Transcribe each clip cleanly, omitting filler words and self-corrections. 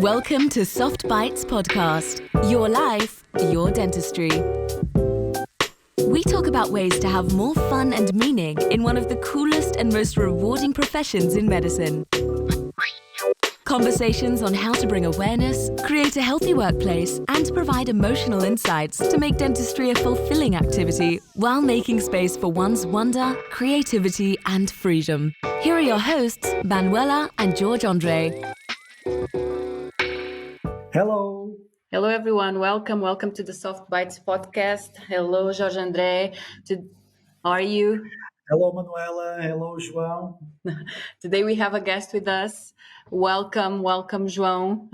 Welcome to Soft Bites Podcast, your life, your dentistry. We talk about ways to have more fun and meaning in one of the coolest and most rewarding professions in medicine. Conversations on how to bring awareness, create a healthy workplace, and provide emotional insights to make dentistry a fulfilling activity while making space for one's wonder, creativity, and freedom. Here are your hosts, Manuela and George Andre. Hello. Hello, everyone. Welcome to the Soft Bites podcast. Hello, Jorge Andre. How are you? Hello, Manuela. Hello, João. Today we have a guest with us. Welcome, João.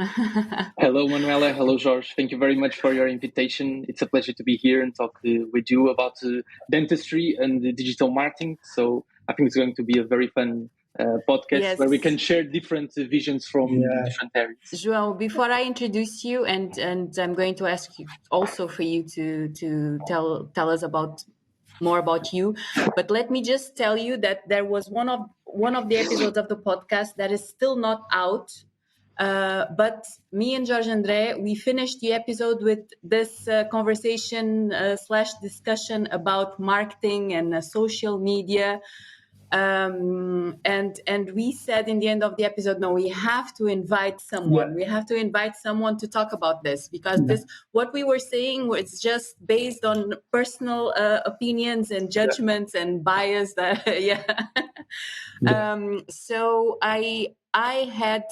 Hello, Manuela. Hello, Jorge. Thank you very much for your invitation. It's a pleasure to be here and talk with you about dentistry and digital marketing. So I think it's going to be a very fun podcast where we can share different visions from different areas. João, before I introduce you, and I'm going to ask you also for you to tell us more about you, but let me just tell you that there was one of the episodes of the podcast that is still not out. But me and Jorge Andre, we finished the episode with this conversation / discussion about marketing and social media. And we said in the end of the episode, no, we have to invite someone. We have to invite someone to talk about this because what we were saying was just based on personal opinions and judgments and bias. So I had.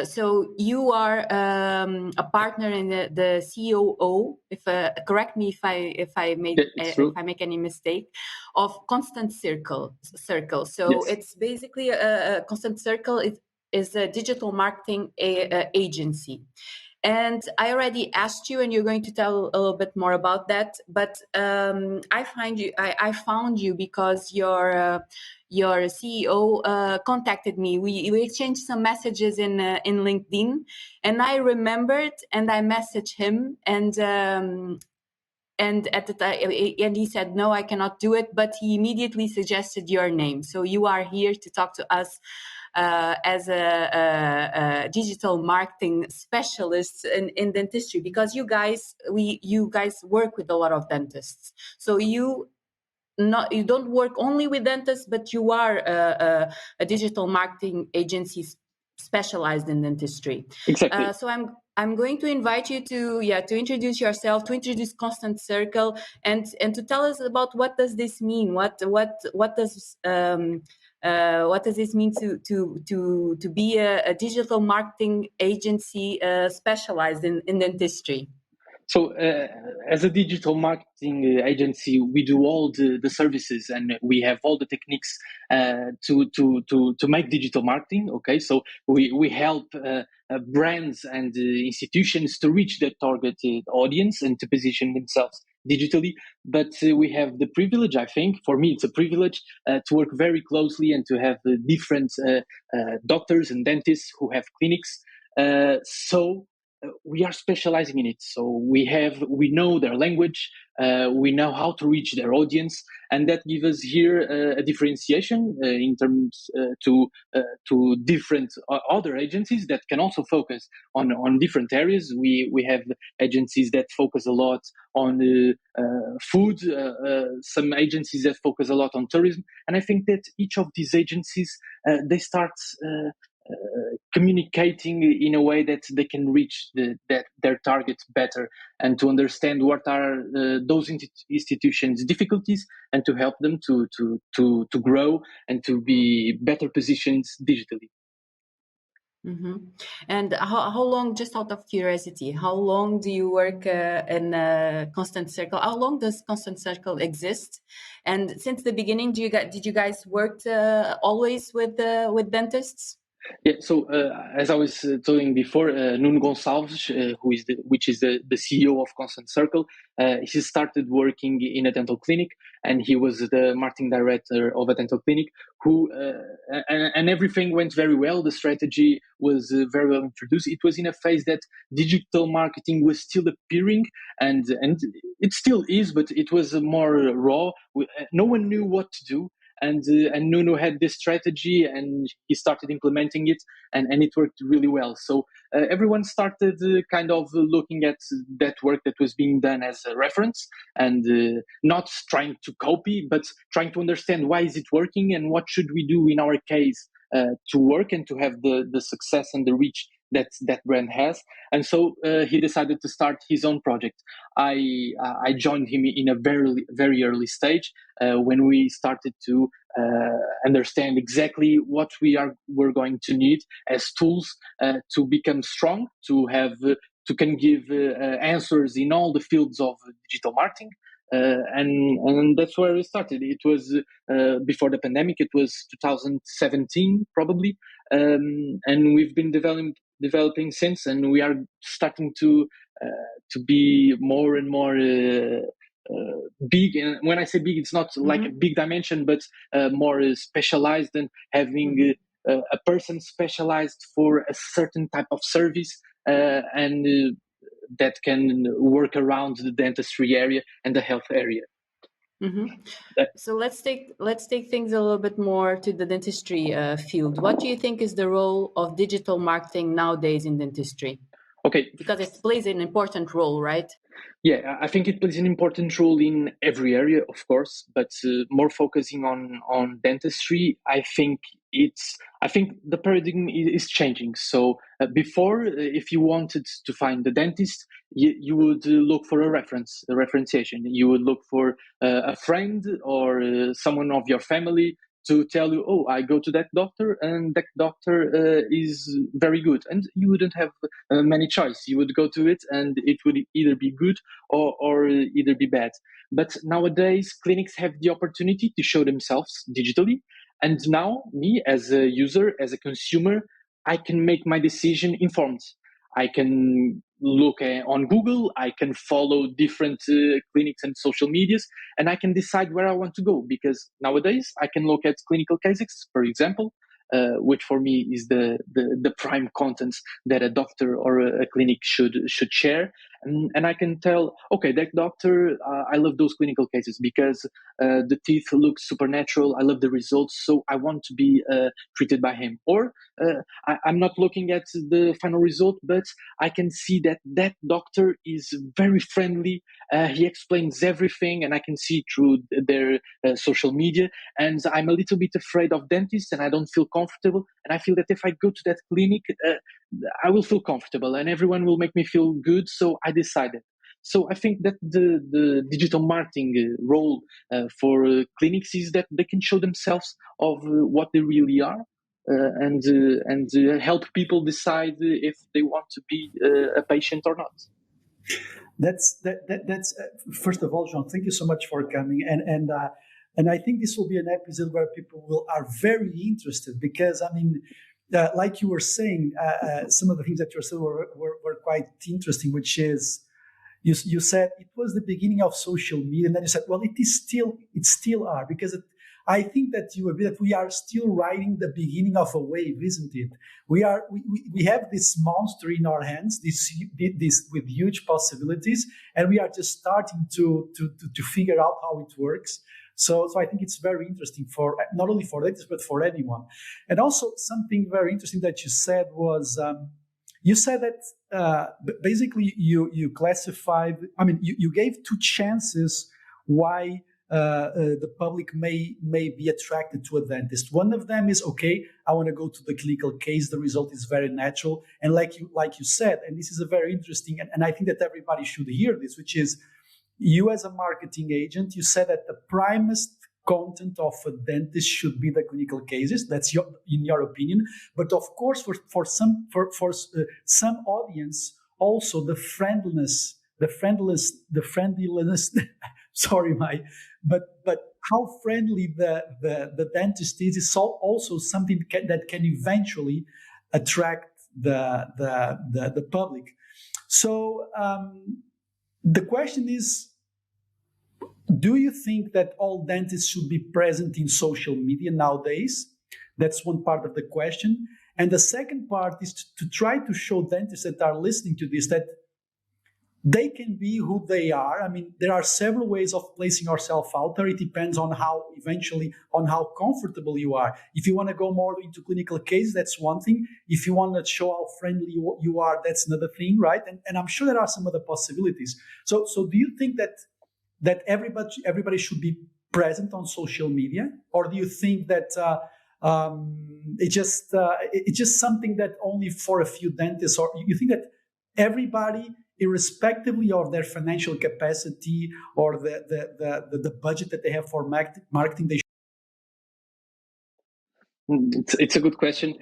So you are a partner in the COO. Correct me if I make any mistake, of Constant Circle. So it's basically a Constant Circle is a digital marketing agency. And I already asked you, and you're going to tell a little bit more about that. But I found you because your CEO contacted me. We exchanged some messages in LinkedIn, and I remembered, and I messaged him, and at the time, and he said, no, I cannot do it, but he immediately suggested your name. So you are here to talk to us as a digital marketing specialist in dentistry, because you guys work with a lot of dentists. So you don't work only with dentists, but you are a digital marketing agency specialized in dentistry. Exactly. So I'm going to invite you to introduce yourself, to introduce Constant Circle, and to tell us about what does this mean? What does this mean to be a digital marketing agency specialized in dentistry? So as a digital marketing agency, we do all the services and we have all the techniques to make digital marketing. Okay, so we help brands and institutions to reach their targeted audience and to position themselves digitally. But we have the privilege, I think, for me it's a privilege to work very closely and to have different doctors and dentists who have clinics. We are specializing in it. So we know their language, we know how to reach their audience, and that gives us here a differentiation in terms to different other agencies that can also focus on different areas. We have agencies that focus a lot on food, some agencies that focus a lot on tourism, and I think that each of these agencies they start communicating in a way that they can reach their targets better and to understand what are those institutions' difficulties and to help them to grow and to be better positioned digitally. Mm-hmm. And how long, just out of curiosity, how long do you work in Constant Circle? How long does Constant Circle exist? And since the beginning, did you guys work always with dentists? Yeah, so as I was telling before, Nuno Gonçalves, which is the CEO of Constant Circle, he started working in a dental clinic, and he was the marketing director of a dental clinic. And everything went very well. The strategy was very well introduced. It was in a phase that digital marketing was still appearing, and it still is, but it was more raw. No one knew what to do. and Nuno had this strategy, and he started implementing it, and it worked really well. So everyone started kind of looking at that work that was being done as a reference, and not trying to copy, but trying to understand why is it working and what should we do in our case to work and to have the success and the reach that brand has. And so he decided to start his own project. I joined him in a very early stage when we started to understand exactly what we're going to need as tools to become strong, to can give answers in all the fields of digital marketing. And that's where we started. It was before the pandemic. It was 2017 probably, and we've been developing since, and we are starting to be more and more big. And when I say big, it's not like a big dimension, but more specialized, and having a person specialized for a certain type of service, and that can work around the dentistry area and the health area. So let's take things a little bit more to the dentistry field. What do you think is the role of digital marketing nowadays in dentistry? Okay, because it plays an important role, right? Yeah, I think it plays an important role in every area, of course, but more focusing on dentistry. I think the paradigm is changing. So before, if you wanted to find the dentist, you would look for a referentiation. You would look for a friend or someone of your family to tell you, oh, I go to that doctor, and that doctor is very good. And you wouldn't have many choice. You would go to it, and it would either be good or either be bad. But nowadays, clinics have the opportunity to show themselves digitally. And now, me as a user, as a consumer, I can make my decision informed. I can look on Google, I can follow different clinics and social medias, and I can decide where I want to go. Because nowadays I can look at clinical cases, for example, which for me is the prime content that a doctor or a clinic should share. And I can tell, okay, that doctor, I love those clinical cases because the teeth look supernatural. I love the results, so I want to be treated by him. Or I'm not looking at the final result, but I can see that doctor is very friendly. He explains everything, and I can see through their social media. And I'm a little bit afraid of dentists, and I don't feel comfortable. And I feel that if I go to that clinic, I will feel comfortable, and everyone will make me feel good. So I decided. So I think that the digital marketing role for clinics is that they can show themselves of what they really are, and help people decide if they want to be a patient or not. That's first of all, João, thank you so much for coming, and I think this will be an episode where people are very interested, because I mean, like you were saying, some of the things that you were saying were quite interesting, which is you said it was the beginning of social media, and then you said, well, it still are, because I think that you agree that we are still riding the beginning of a wave, isn't it? We have this monster in our hands, this with huge possibilities, and we are just starting to figure out how it works. So I think it's very interesting for not only for dentists but for anyone. And also something very interesting that you said was you said that basically you classified. I mean, you gave two chances why the public may be attracted to a dentist. One of them is, okay, I want to go to the clinical case. The result is very natural, and like you said, and this is a very interesting, and I think that everybody should hear this, which is, you as a marketing agent, you said that the primest content of a dentist should be the clinical cases. That's in your opinion, but of course, for some audience, also the friendliness. Sorry, but how friendly the dentist is also something that can eventually attract the public. So the question is, do you think that all dentists should be present in social media nowadays? That's one part of the question. And the second part is to try to show dentists that are listening to this that they can be who they are. I mean, there are several ways of placing yourself out there. It depends on how comfortable you are. If you want to go more into clinical case, that's one thing. If you want to show how friendly you are, that's another thing, right? And I'm sure there are some other possibilities. So do you think that everybody should be present on social media, or do you think that it's just something that only for a few dentists, or you think that everybody, irrespectively of their financial capacity or the budget that they have for marketing, they It's a good question.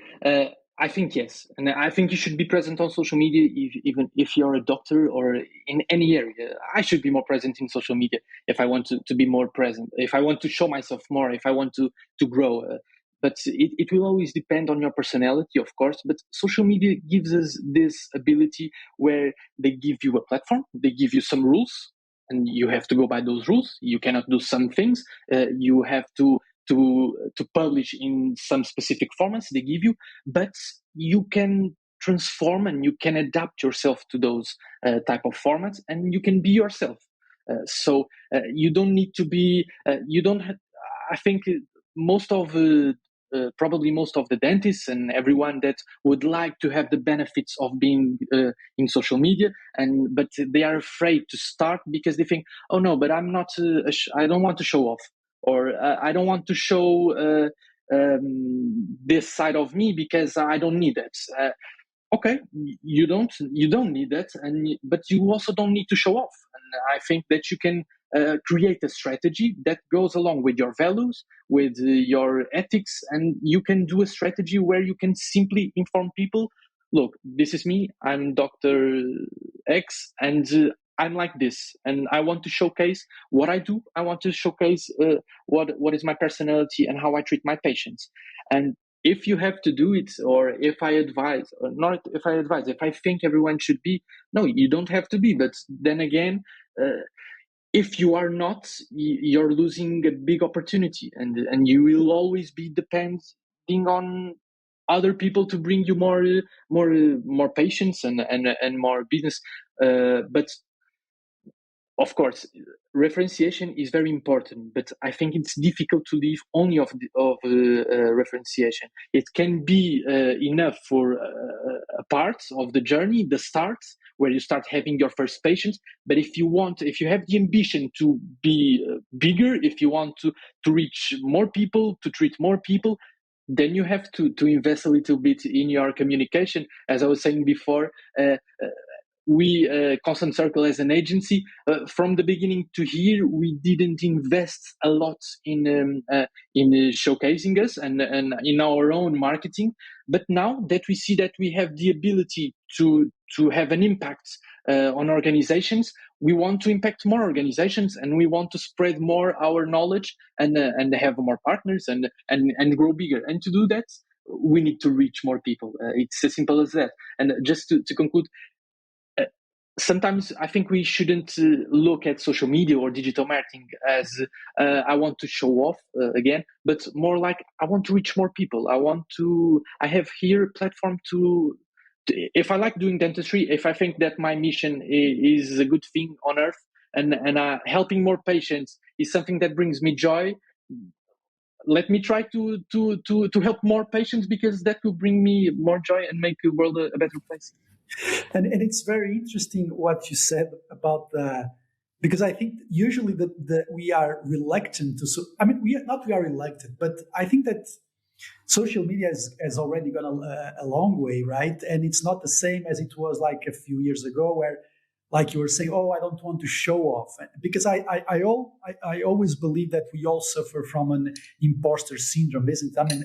I think yes, and I think you should be present on social media, even if you're a doctor or in any area. I should be more present in social media if I want to be more present, if I want to show myself more, if I want to grow. But it will always depend on your personality, of course. But social media gives us this ability where they give you a platform, they give you some rules, and you have to go by those rules. You cannot do some things. You have to publish in some specific formats they give you, but you can transform and you can adapt yourself to those type of formats, and you can be yourself. So you don't need to be. You don't. I think probably most of the dentists and everyone that would like to have the benefits of being in social media, but they are afraid to start because they think, oh no, but I'm not. I don't want to show off, or I don't want to show this side of me because I don't need it. Okay, you don't need that, but you also don't need to show off. And I think that you can create a strategy that goes along with your values, with your ethics, and you can do a strategy where you can simply inform people, look, this is me, I'm Dr. X, and I'm like this, and I want to showcase what I do. I want to showcase what is my personality and how I treat my patients. And if you have to do it, or if I think everyone should be, no, you don't have to be. But then again, if you are not, you're losing a big opportunity, and you will always be depending on other people to bring you more patients and more business. But of course, referentiation is very important, but I think it's difficult to live only of referentiation. It can be enough for a part of the journey, the start, where you start having your first patients. But if you have the ambition to be bigger, if you want to reach more people, to treat more people, then you have to invest a little bit in your communication. As I was saying before, we Constant Circle as an agency, from the beginning to here, we didn't invest a lot in showcasing us and in our own marketing. But now that we see that we have the ability to have an impact on organizations, we want to impact more organizations, and we want to spread more our knowledge and have more partners and grow bigger. And to do that, we need to reach more people. It's as simple as that. And just to conclude, sometimes I think we shouldn't look at social media or digital marketing as I want to show off again, but more like I want to reach more people. I have here a platform to if I like doing dentistry, if I think that my mission is a good thing on earth, and helping more patients is something that brings me joy, let me try to help more patients, because that will bring me more joy and make the world a better place. And it's very interesting what you said about because I think usually we are reluctant to. We are reluctant, but I think that social media has already gone a long way, right? And it's not the same as it was like a few years ago, where, like you were saying, oh, I don't want to show off, because I always believe that we all suffer from an imposter syndrome, isn't it? I mean,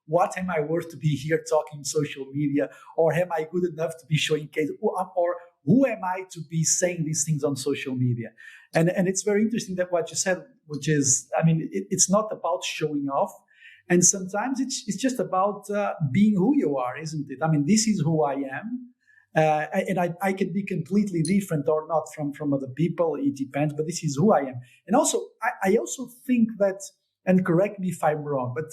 what am I worth to be here talking social media? Or am I good enough to be showing case? Or who am I to be saying these things on social media? And it's very interesting that what you said, which is, it's not about showing off. And sometimes it's just about being who you are, isn't it? This is who I am. And I can be completely different or not from other people. It depends, but this is who I am. And also, I also think that, and correct me if I'm wrong, but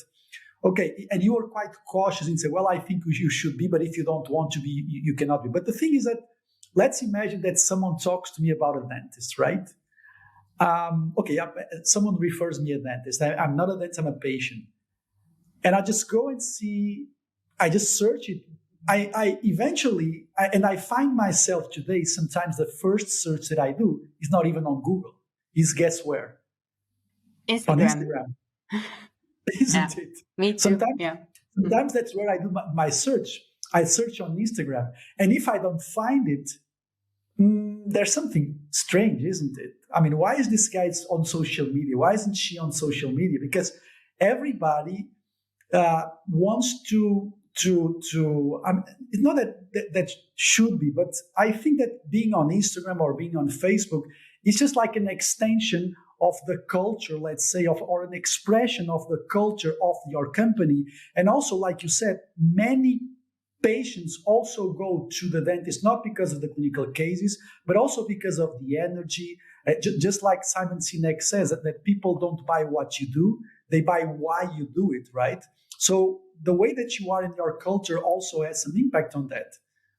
okay, and you are quite cautious and say, well, I think you should be, but if you don't want to be, you cannot be. But the thing is that let's imagine that someone talks to me about a dentist, right? Someone refers me a dentist. I'm not a dentist, I'm a patient. And I just go and see, I just search it. I eventually find myself today, sometimes the first search that I do is not even on Google. Is guess where? Instagram. On Instagram. Isn't it? Me too. Sometimes that's where I do my search. I search on Instagram. And if I don't find it, there's something strange, isn't it? I mean, why is this guy on social media? Why isn't she on social media? Because everybody wants to it's not that should be, but I think that being on Instagram or being on Facebook is just like an extension of the culture, let's say, or an expression of the culture of your company. And also, like you said, many patients also go to the dentist, not because of the clinical cases, but also because of the energy. Just like Simon Sinek says, that people don't buy what you do, they buy why you do it, right? So the way that you are in your culture also has some impact on that.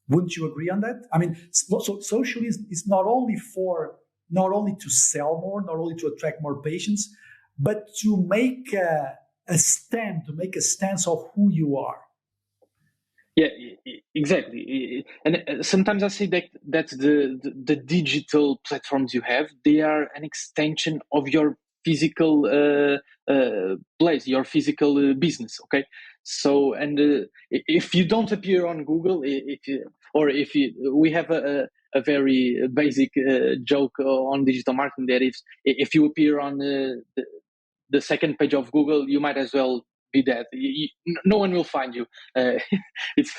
Wouldn't you agree on that? I mean, so social is not only to sell more, not only to attract more patients, but to make a stance of who you are. Yeah, exactly. And sometimes I say that the digital platforms you have, they are an extension of your physical place, your physical business. Okay, so and if you don't appear on Google, we have a very basic joke on digital marketing that if you appear on the second page of Google, you might as well be dead. No one will find you. It's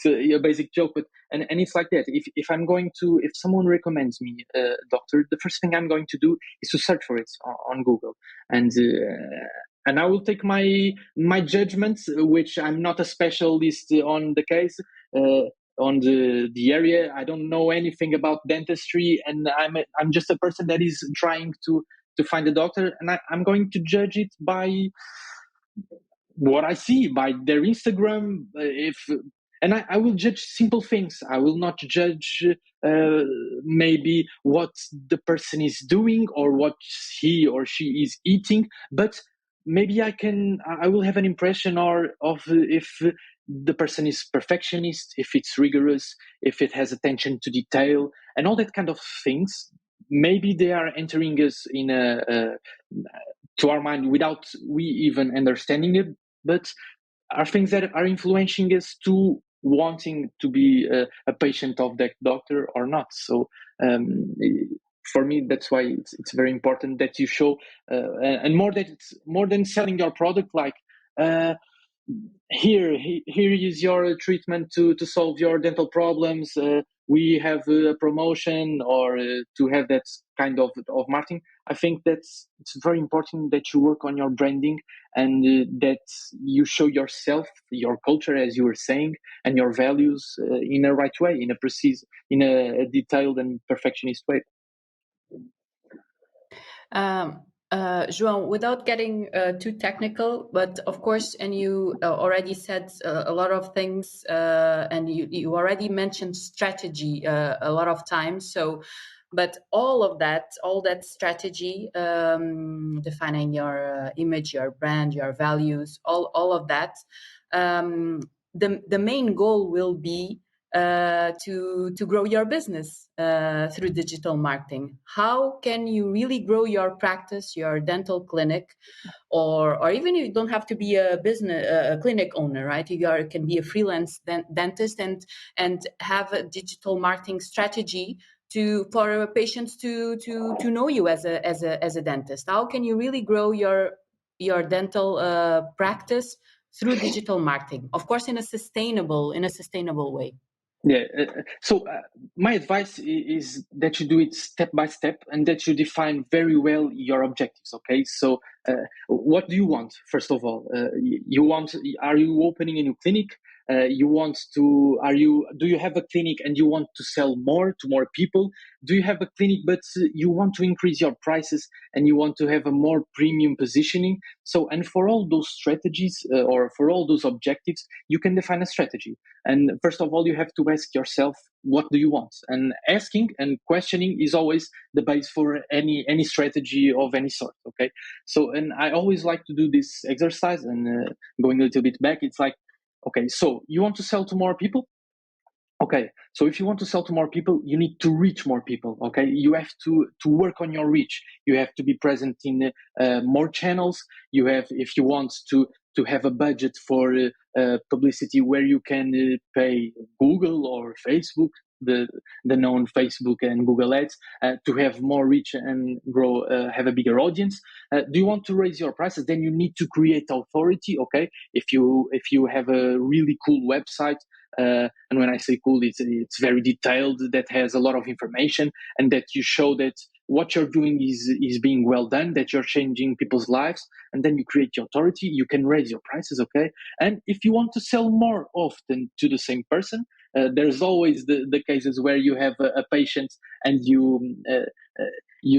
a basic joke, but and it's like that. If someone recommends me a doctor, the first thing I'm going to do is to search for it on Google, and I will take my judgments, which I'm not a specialist on the case. On the area, I don't know anything about dentistry, and I'm just a person that is trying to find a doctor, and I'm going to judge it by what I see, by their Instagram. I will judge simple things. I will not judge maybe what the person is doing or what he or she is eating, but maybe I will have an impression of if the person is perfectionist, if it's rigorous, if it has attention to detail, and all that kind of things. Maybe they are entering us in to our mind without we even understanding it, but are things that are influencing us to wanting to be a patient of that doctor or not. So for me, that's why it's very important that you show, and more than selling your product, like here is your treatment to solve your dental problems. We have a promotion, or to have that kind of marketing. I think it's very important that you work on your branding and that you show yourself, your culture, as you were saying, and your values in a right way, in a detailed and perfectionist way. João, without getting too technical, but of course, and you already said a lot of things, and you already mentioned strategy a lot of times. So, but all that strategy, defining your image, your brand, your values, all of that, the main goal will be to grow your business through digital marketing. How can you really grow your practice, your dental clinic, or even you don't have to be a clinic owner, right? You can be a freelance dentist and have a digital marketing strategy for patients to know you as a dentist. How can you really grow your dental practice through digital marketing? Of course, in a sustainable way. Yeah. So my advice is that you do it step by step and that you define very well your objectives. Okay. So what do you want? First of all, are you opening a new clinic? Do you have a clinic and you want to sell more to more people? Do you have a clinic but you want to increase your prices and you want to have a more premium positioning? So, and for all those strategies or for all those objectives, you can define a strategy. And first of all, you have to ask yourself, what do you want? And asking and questioning is always the base for any strategy of any sort. Okay, so and I always like to do this exercise. And going a little bit back, it's like, okay, so you want to sell to more people? Okay, so if you want to sell to more people, you need to reach more people. Okay, you have to work on your reach. You have to be present in more channels. You have, if you want to have a budget for publicity where you can pay Google or Facebook, the known Facebook and Google ads, to have more reach and grow, have a bigger audience. Do you want to raise your prices? Then you need to create authority. Okay, if you have a really cool website. And when I say cool, it's very detailed, that has a lot of information, and that you show that what you're doing is being well done, that you're changing people's lives, and then you create your authority. You can raise your prices, okay? And if you want to sell more often to the same person, there's always the cases where you have a patient and you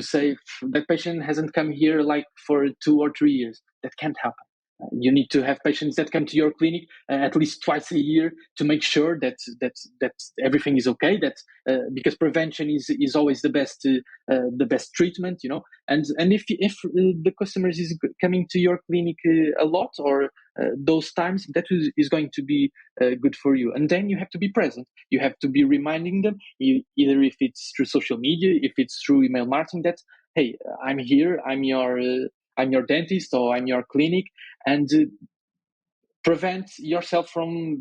say that patient hasn't come here like for 2 or 3 years. That can't happen. You need to have patients that come to your clinic at least twice a year to make sure that everything is okay. That because prevention is always the best treatment, you know. And if the customers is coming to your clinic a lot, or those times, that is going to be good for you. And then you have to be present. You have to be reminding them, either if it's through social media, if it's through email marketing, that hey, I'm here, I'm your dentist, or I'm your clinic, and prevent yourself from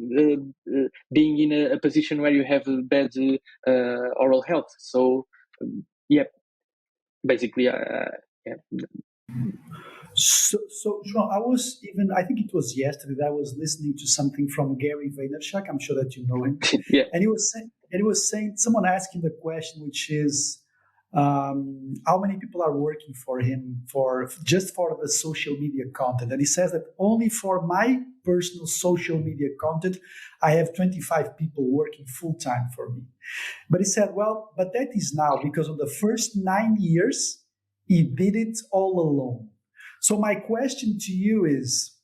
being in a position where you have bad oral health. So, yeah, basically, yeah. So João, I think it was yesterday that I was listening to something from Gary Vaynerchuk. I'm sure that you know him. Yeah. And he was saying, someone asked him the question, which is, how many people are working for him just for the social media content? And he says that only for my personal social media content, I have 25 people working full time for me. But he said, well, but that is now because of the first 9 years, he did it all alone. So my question to you is,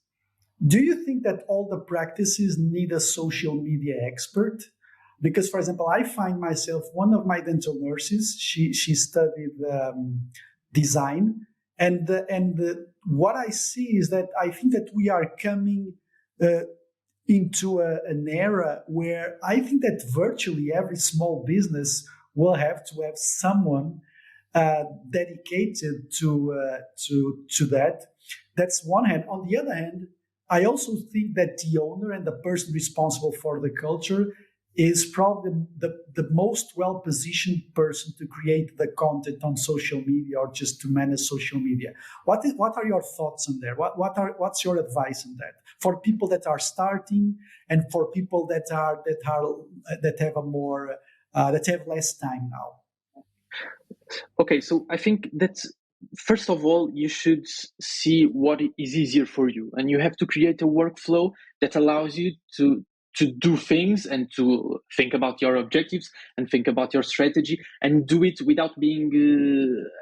do you think that all the practices need a social media expert? Because, for example, I find myself, one of my dental nurses, she studied design. And what I see is that I think that we are coming into an era where I think that virtually every small business will have to have someone dedicated to that. That's one hand. On the other hand, I also think that the owner and the person responsible for the culture is probably the most well-positioned person to create the content on social media or just to manage social media. What are your thoughts on there? What's your advice on that for people that are starting and for people that have less time now? Okay, so I think that's, first of all, you should see what is easier for you, and you have to create a workflow that allows you to do things and to think about your objectives and think about your strategy and do it without being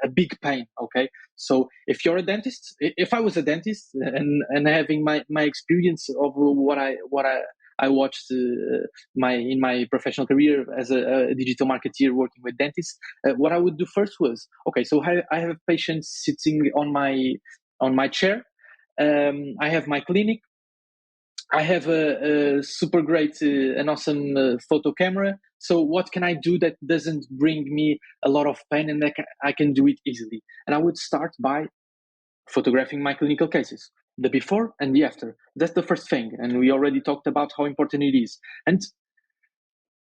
a big pain. Okay, so if you're a dentist, if I was a dentist and having my experience of what I watched in my professional career as a digital marketeer working with dentists, what I would do first was, okay, so I have patients sitting on my chair. I have my clinic. I have a super great, an awesome photo camera. So what can I do that doesn't bring me a lot of pain and that I can do it easily? And I would start by photographing my clinical cases, the before and the after. That's the first thing. And we already talked about how important it is. And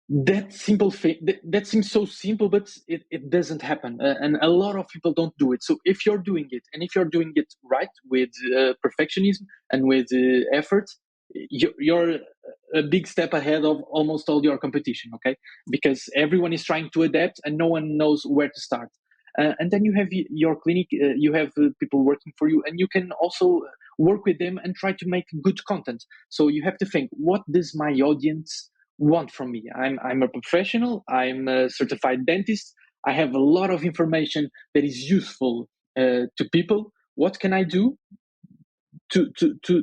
that simple thing, that seems so simple, but it doesn't happen. And a lot of people don't do it. So if you're doing it, and if you're doing it right with perfectionism and with effort, you're a big step ahead of almost all your competition, okay? Because everyone is trying to adapt and no one knows where to start. And then you have your clinic, you have people working for you, and you can also work with them and try to make good content. So you have to think, what does my audience want from me? I'm a professional, I'm a certified dentist, I have a lot of information that is useful to people. What can I do to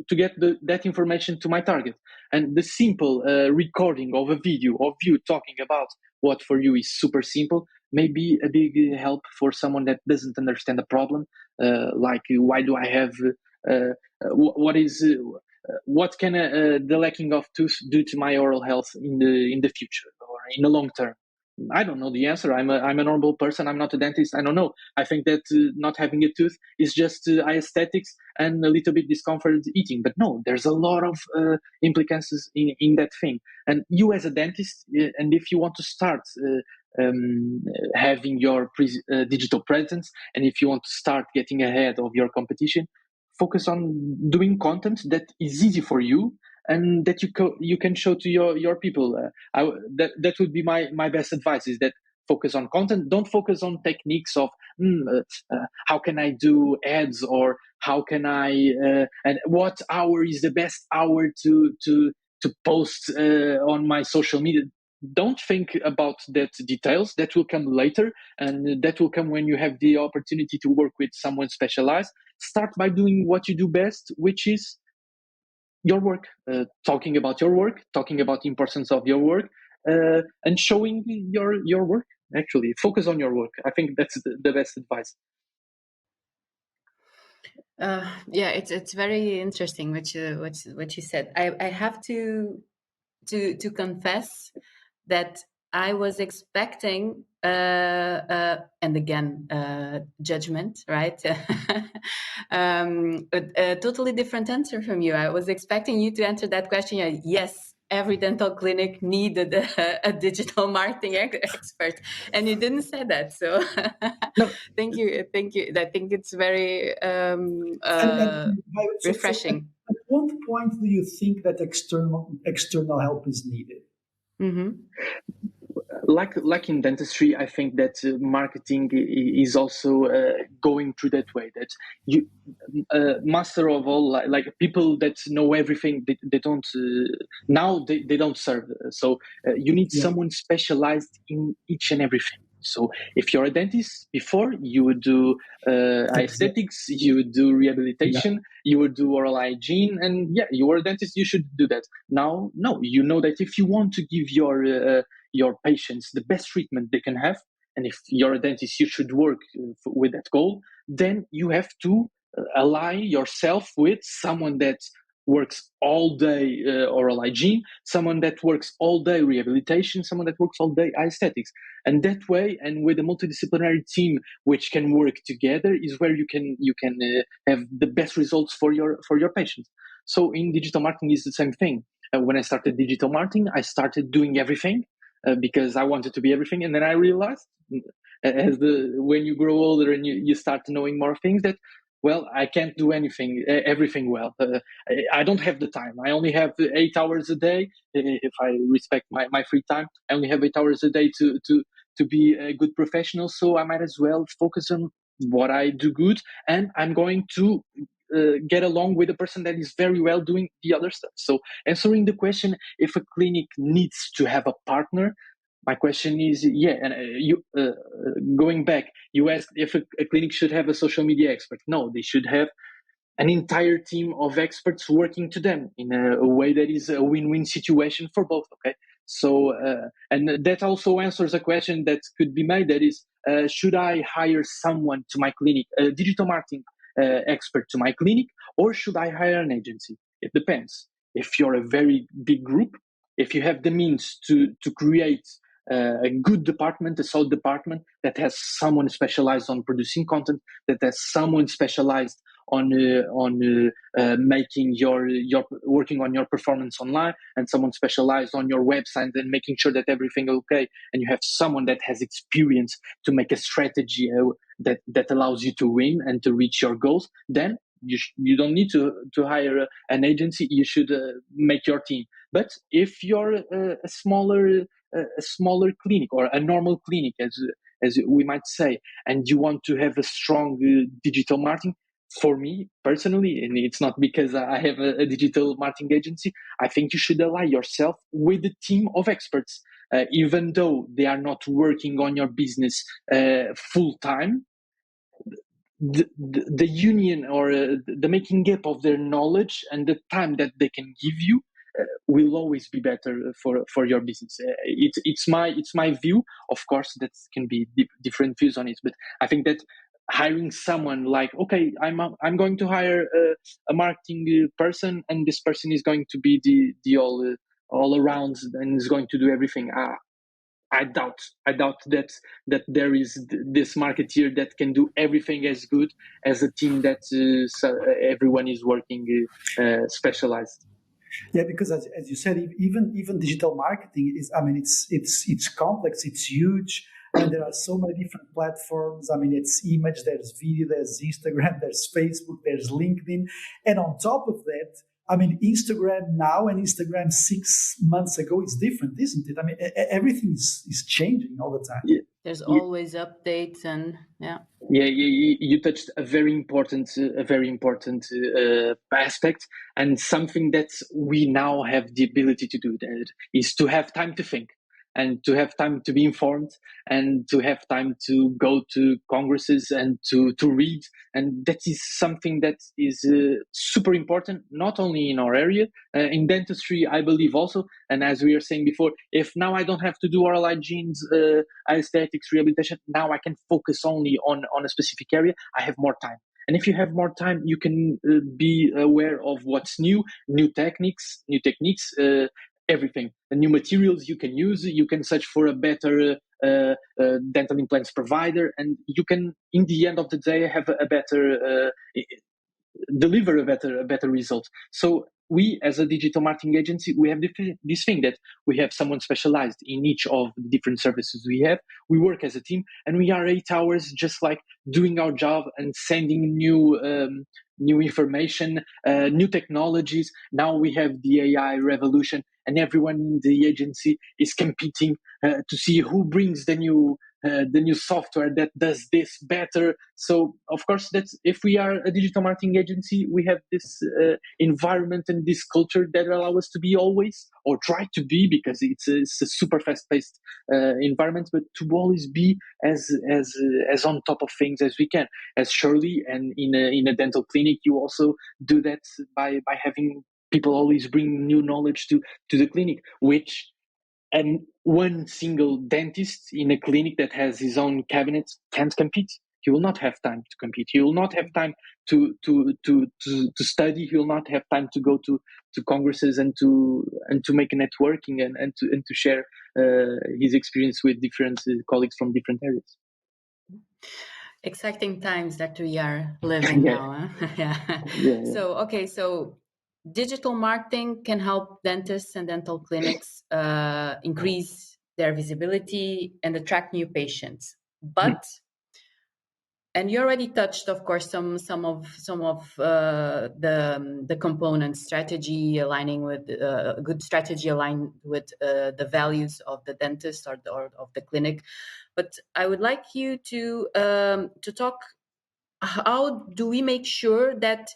get that information to my target? And the simple recording of a video of you talking about what for you is super simple may be a big help for someone that doesn't understand the problem. Like, why do I have what can the lacking of tooth do to my oral health in the future or in the long term? I don't know the answer. I'm a normal person. I'm not a dentist. I don't know. I think that not having a tooth is just aesthetics and a little bit discomfort eating. But no, there's a lot of implications in that thing. And you as a dentist, and if you want to start having your digital presence, and if you want to start getting ahead of your competition, focus on doing content that is easy for you and that you can show to your people. That would be my best advice, is that focus on content. Don't focus on techniques of how can I do ads, or how can I and what hour is the best hour to post on my social media. Don't think about that details. That will come later, and that will come when you have the opportunity to work with someone specialized. Start by doing what you do best, which is your work, talking about your work, talking about the importance of your work, and showing your work. Actually, focus on your work. I think that's the best advice. Yeah, it's very interesting what you said. I have to confess that I was expecting, and again, judgment, right? A totally different answer from you. I was expecting you to answer that question. Yes, every dental clinic needed a digital marketing expert, and you didn't say that. So No. thank you. I think it's very refreshing. At what point do you think that external help is needed? Mm-hmm. Like in dentistry, I think that marketing is also going through that way. That you master of all, like people that know everything, they don't now they don't serve. So you need someone specialized in each and everything. So if you're a dentist, before you would do aesthetics, you would do rehabilitation, you would do oral hygiene, and you were a dentist, you should do that. Now, no, you know that if you want to give your patients the best treatment they can have, and if you're a dentist, you should work with that goal, then you have to ally yourself with someone that works all day oral hygiene, someone that works all day rehabilitation, someone that works all day aesthetics. And that way, and with a multidisciplinary team which can work together, is where you can have the best results for your patients. So in digital marketing is the same thing. When I started digital marketing, I started doing everything because I wanted to be everything, and then I realized, when you grow older and you start knowing more things, that I can't do everything well. I don't have the time. I only have 8 hours a day. If I respect my free time, I only have 8 hours a day to be a good professional. So I might as well focus on what I do good, and I'm going to get along with a person that is very well doing the other stuff. So answering the question, if a clinic needs to have a partner, my question is, and going back, you asked if a clinic should have a social media expert. No, they should have an entire team of experts working to them in a way that is a win-win situation for both. Okay, so and that also answers a question that could be made. That is, should I hire someone to my clinic, a digital marketing expert to my clinic, or should I hire an agency? It depends. If you're a very big group, if you have the means to create a good department, a solid department that has someone specialized on producing content, that has someone specialized on making your working on your performance online, and someone specialized on your website and making sure that everything is okay, and you have someone that has experience to make a strategy that allows you to win and to reach your goals, then you don't need to hire an agency. You should make your team. But if you're a smaller clinic, or a normal clinic, as we might say, and you want to have a strong digital marketing, for me personally, and it's not because I have a digital marketing agency, I think you should ally yourself with a team of experts, even though they are not working on your business full time. The union, or the making up of their knowledge and the time that they can give you will always be better for your business. It's my view. Of course, that can be different views on it, but I think that hiring someone like, okay, I'm going to hire a marketing person, and this person is going to be the all around and is going to do everything. I doubt that there is this marketeer that can do everything as good as a team that everyone is working specialized. Yeah, because as you said, even digital marketing is, I mean, it's complex, it's huge, and there are so many different platforms. I mean, it's image, there's video, there's Instagram, there's Facebook, there's LinkedIn, and on top of that, I mean, Instagram now and Instagram 6 months ago is different, isn't it? I mean, everything is changing all the time. Yeah. There's always updates, and you touched a very important aspect, and something that we now have the ability to do, that is to have time to think, and to have time to be informed, and to have time to go to congresses and to read. And that is something that is super important, not only in our area, in dentistry, I believe also. And as we were saying before, if now I don't have to do oral hygienes, aesthetics, rehabilitation, now I can focus only on a specific area, I have more time. And if you have more time, you can be aware of what's new techniques, everything, the new materials you can use. You can search for a better dental implants provider, and you can, in the end of the day, have a better deliver a better result. So we, as a digital marketing agency, we have this thing that we have someone specialized in each of the different services we have. We work as a team, and we are 8 hours just like doing our job and sending new information, new technologies. Now we have the AI revolution, and everyone in the agency is competing to see who brings the new software that does this better. So of course, that's, if we are a digital marketing agency, we have this environment and this culture that allow us to be always, or try to be, because it's a super fast-paced environment, but to always be as on top of things as we can. As surely, and in a dental clinic, you also do that by having people always bring new knowledge to the clinic, which, and one single dentist in a clinic that has his own cabinet can't compete. He will not have time to compete. He will not have time to study. He will not have time to go to congresses and to make a networking and to share his experience with different colleagues from different areas. Exciting times that we are living now. Huh? So digital marketing can help dentists and dental clinics increase their visibility and attract new patients. But, and you already touched, of course, some of the components, strategy aligning with a good strategy aligned with the values of the dentist or of the clinic. But I would like you to talk, how do we make sure that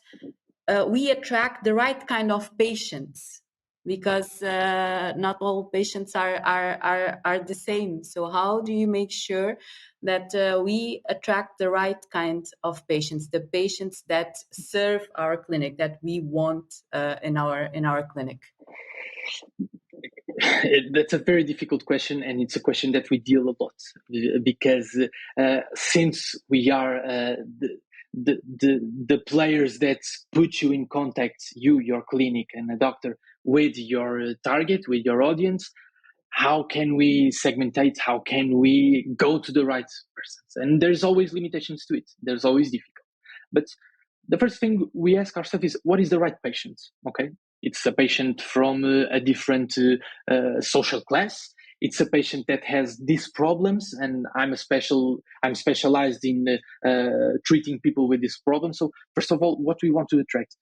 we attract the right kind of patients, because not all patients are the same. So how do you make sure that we attract the right kind of patients, the patients that serve our clinic, that we want in our clinic? That's a very difficult question, and it's a question that we deal a lot, because since we are the players that put you in contact, your clinic and a doctor, with your target, with your audience, how can we segmentate? How can we go to the right persons? And there's always limitations to it. There's always difficult. But the first thing we ask ourselves is, what is the right patient? Okay, it's a patient from a different social class. It's a patient that has these problems, and I'm specialized in treating people with these problems. So first of all, what we want to attract.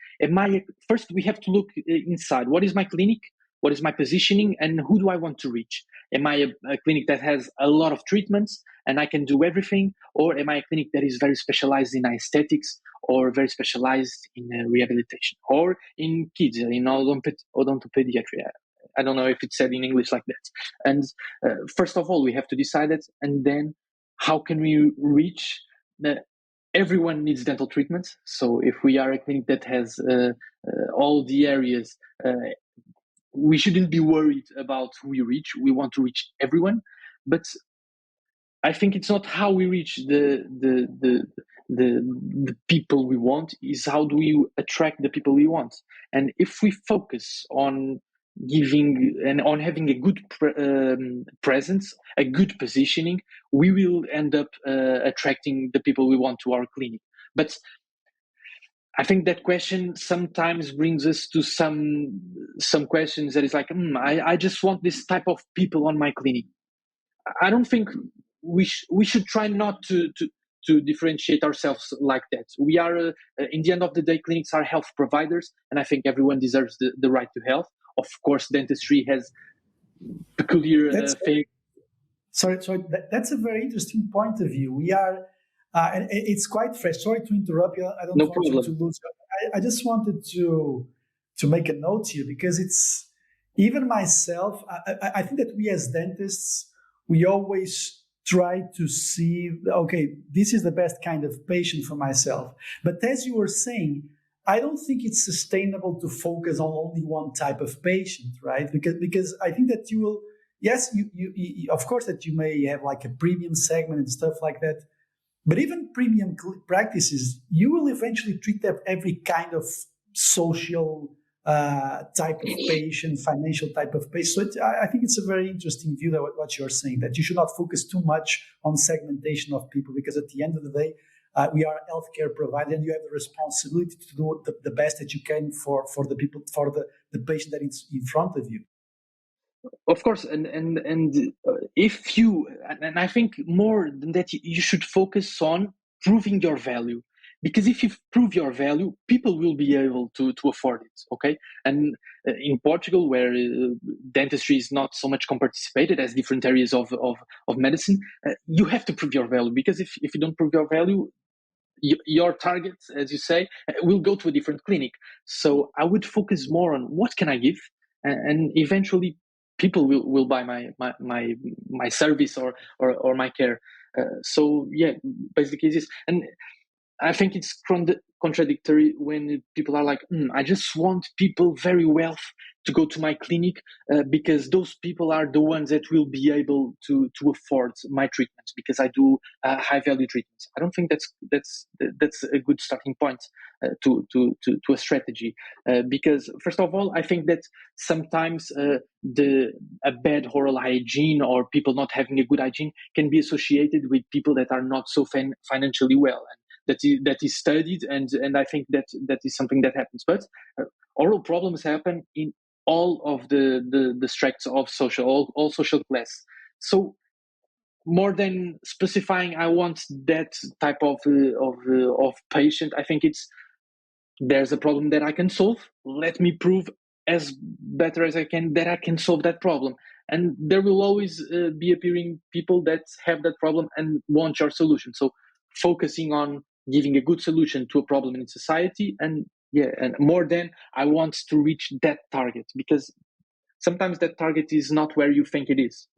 First, we have to look inside. What is my clinic? What is my positioning, and who do I want to reach? Am I a clinic that has a lot of treatments and I can do everything? Or am I a clinic that is very specialized in aesthetics, or very specialized in rehabilitation, or in kids, in odontopediatry? I don't know if it's said in English like that. And first of all, we have to decide it. And then how can we reach everyone needs dental treatment. So if we are a clinic that has all the areas, we shouldn't be worried about who we reach. We want to reach everyone, but I think it's not how we reach the people we want, is how do we attract the people we want. And if we focus on giving and on having a good presence, a good positioning, we will end up attracting the people we want to our clinic. But I think that question sometimes brings us to some questions that is like, I just want this type of people on my clinic. I don't think we should try not to differentiate ourselves like that. We are, in the end of the day, clinics are health providers, and I think everyone deserves the right to health. Of course, dentistry has peculiar things. Sorry, that's a very interesting point of view. We are, and it's quite fresh. Sorry to interrupt you. I don't want you to lose. I just wanted to make a note here, because it's, even myself, I think that we as dentists, we always try to see, okay, this is the best kind of patient for myself. But as you were saying, I don't think it's sustainable to focus on only one type of patient, right? Because I think that you will, yes, you of course that you may have like a premium segment and stuff like that. But even premium practices, you will eventually treat every kind of social type of patient, financial type of patient. So I think it's a very interesting view that what you're saying, that you should not focus too much on segmentation of people, because at the end of the day, we are a healthcare provider, and you have the responsibility to do the best that you can for the people, for the patient that is in front of you. Of course, and if you, and I think more than that, you should focus on proving your value. Because if you prove your value, people will be able to afford it, okay? And in Portugal, where dentistry is not so much participated as different areas of medicine, you have to prove your value. Because if you don't prove your value, your target, as you say, will go to a different clinic. So I would focus more on what can I give, and eventually people will buy my service or my care. So yeah, basically this. And I think it's contradictory when people are like, I just want people very wealthy to go to my clinic because those people are the ones that will be able to afford my treatments, because I do high value treatments. I don't think that's a good starting point to a strategy, because first of all, I think that sometimes a bad oral hygiene or people not having a good hygiene can be associated with people that are not so financially well. That is studied, and I think that is something that happens. But oral problems happen in all of the strata of all social class. So more than specifying, I want that type of patient, I think it's, there's a problem that I can solve. Let me prove as better as I can that I can solve that problem. And there will always be appearing people that have that problem and want your solution. So focusing on giving a good solution to a problem in society, and more than I want to reach that target, because sometimes that target is not where you think it is.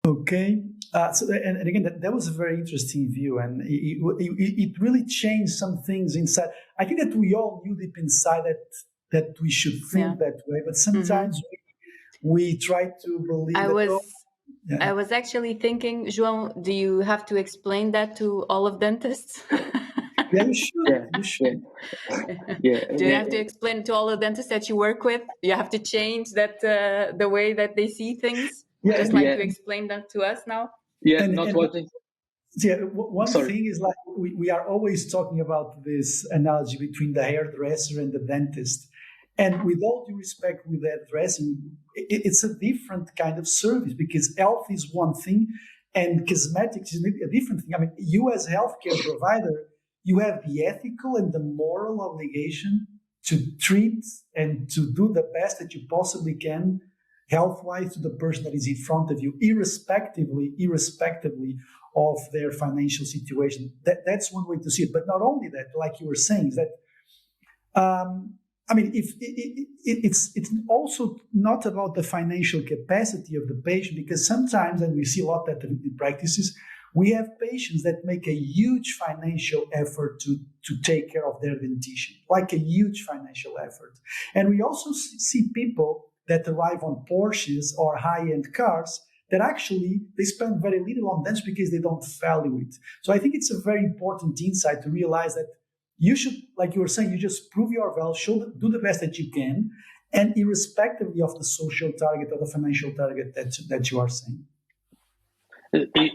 Okay. So, and again, that was a very interesting view, and it really changed some things inside. I think that we all knew deep inside that we should think that way, but sometimes we try to believe. I was actually thinking, João, do you have to explain that to all of dentists? Yeah, you should. You should. Do you have to explain to all the dentists that you work with? You have to change that the way that they see things, just like you explained that to us now. Yeah, not watching. Yeah, one thing is, like, we are always talking about this analogy between the hairdresser and the dentist. And with all due respect, with that dressing, it's a different kind of service, because health is one thing and cosmetics is a different thing. I mean, you as a healthcare provider, you have the ethical and the moral obligation to treat and to do the best that you possibly can health-wise to the person that is in front of you, irrespectively of their financial situation. That's one way to see it. But not only that, like you were saying, is that I mean, if it's also not about the financial capacity of the patient, because sometimes, and we see a lot that in practices, We have patients that make a huge financial effort to take care of their dentition, like a huge financial effort. And we also see people that arrive on Porsches or high-end cars that actually they spend very little on dentistry because they don't value it. So I think it's a very important insight to realize that you should, like you were saying, you just prove your value, do the best that you can, and irrespectively of the social target or the financial target that you are saying.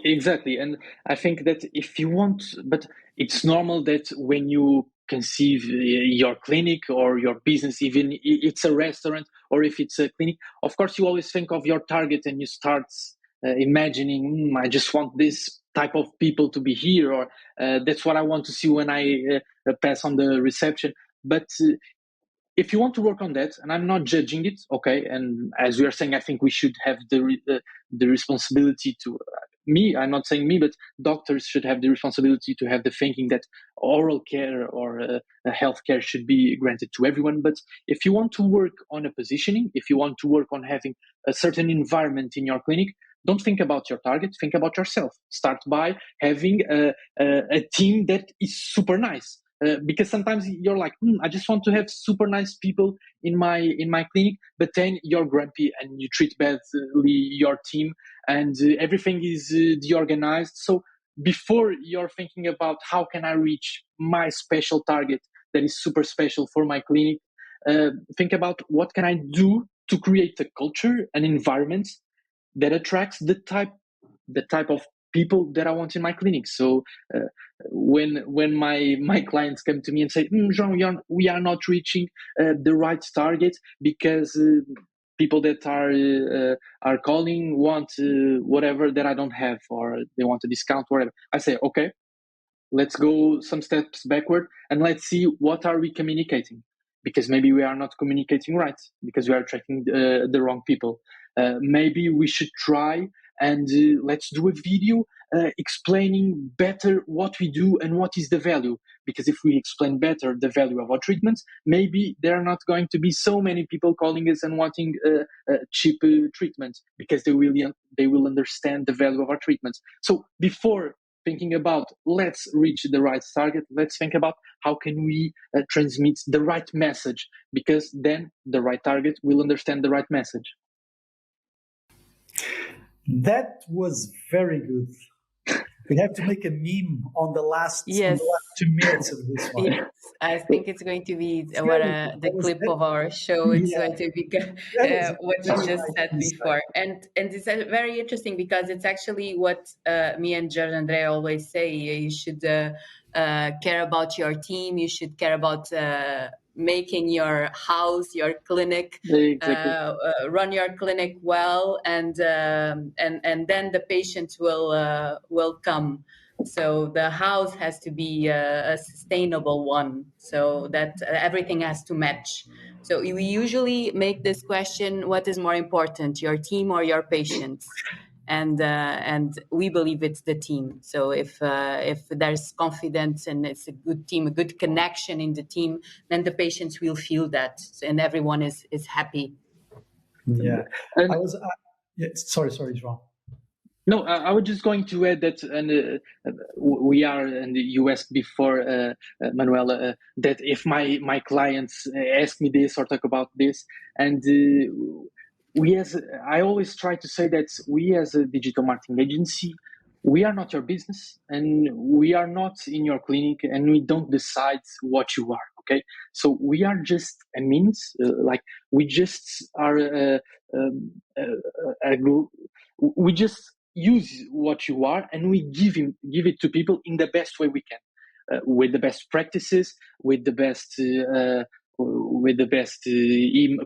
Exactly. And I think that if you want, but it's normal that when you conceive your clinic or your business, even it's a restaurant or if it's a clinic, of course, you always think of your target and you start imagining, I just want this type of people to be here, or that's what I want to see when I pass on the reception. But if you want to work on that, and I'm not judging it, okay, and as we are saying, I think we should have the responsibility to, I'm not saying me, but doctors should have the responsibility to have the thinking that oral care or healthcare should be granted to everyone. But if you want to work on a positioning, if you want to work on having a certain environment in your clinic, don't think about your target, think about yourself. Start by having a team that is super nice. Because sometimes you're like, I just want to have super nice people in my clinic, but then you're grumpy and you treat badly your team and everything is deorganized. So before you're thinking about how can I reach my special target that is super special for my clinic, think about what can I do to create a culture, an environment that attracts the type of people that I want in my clinic. So when my clients come to me and say, João, we are not reaching the right target because people that are calling want whatever that I don't have, or they want a discount, whatever. I say, okay, let's go some steps backward and let's see what are we communicating, because maybe we are not communicating right because we are attracting the wrong people. Maybe we should try and let's do a video explaining better what we do and what is the value. Because if we explain better the value of our treatments, maybe there are not going to be so many people calling us and wanting cheap treatments, because they will understand the value of our treatments. So before thinking about let's reach the right target, let's think about how can we transmit the right message, because then the right target will understand the right message. That was very good. We have to make a meme on the last 2 minutes of this one. Yes, I think it's going to be the clip of our show. It's going to be what you just said before. And it's very interesting because it's actually what me and Jorge Andre always say. You should care about your team. You should care about making your house, your clinic, run your clinic well, and then the patients will come. So the house has to be a sustainable one, so that everything has to match. So we usually make this question: what is more important, your team or your patients? And we believe it's the team. So if there's confidence and it's a good team, a good connection in the team, then the patients will feel that, and everyone is happy. Yeah, sorry, João. No, I was just going to add that, and we are in the US before, Manuela, that if my clients ask me this or talk about this, and I always try to say that we as a digital marketing agency, we are not your business, and we are not in your clinic, and we don't decide what you are. Okay, so we are just a means, like we just are we just use what you are, and we give it to people in the best way we can, with the best practices, with the best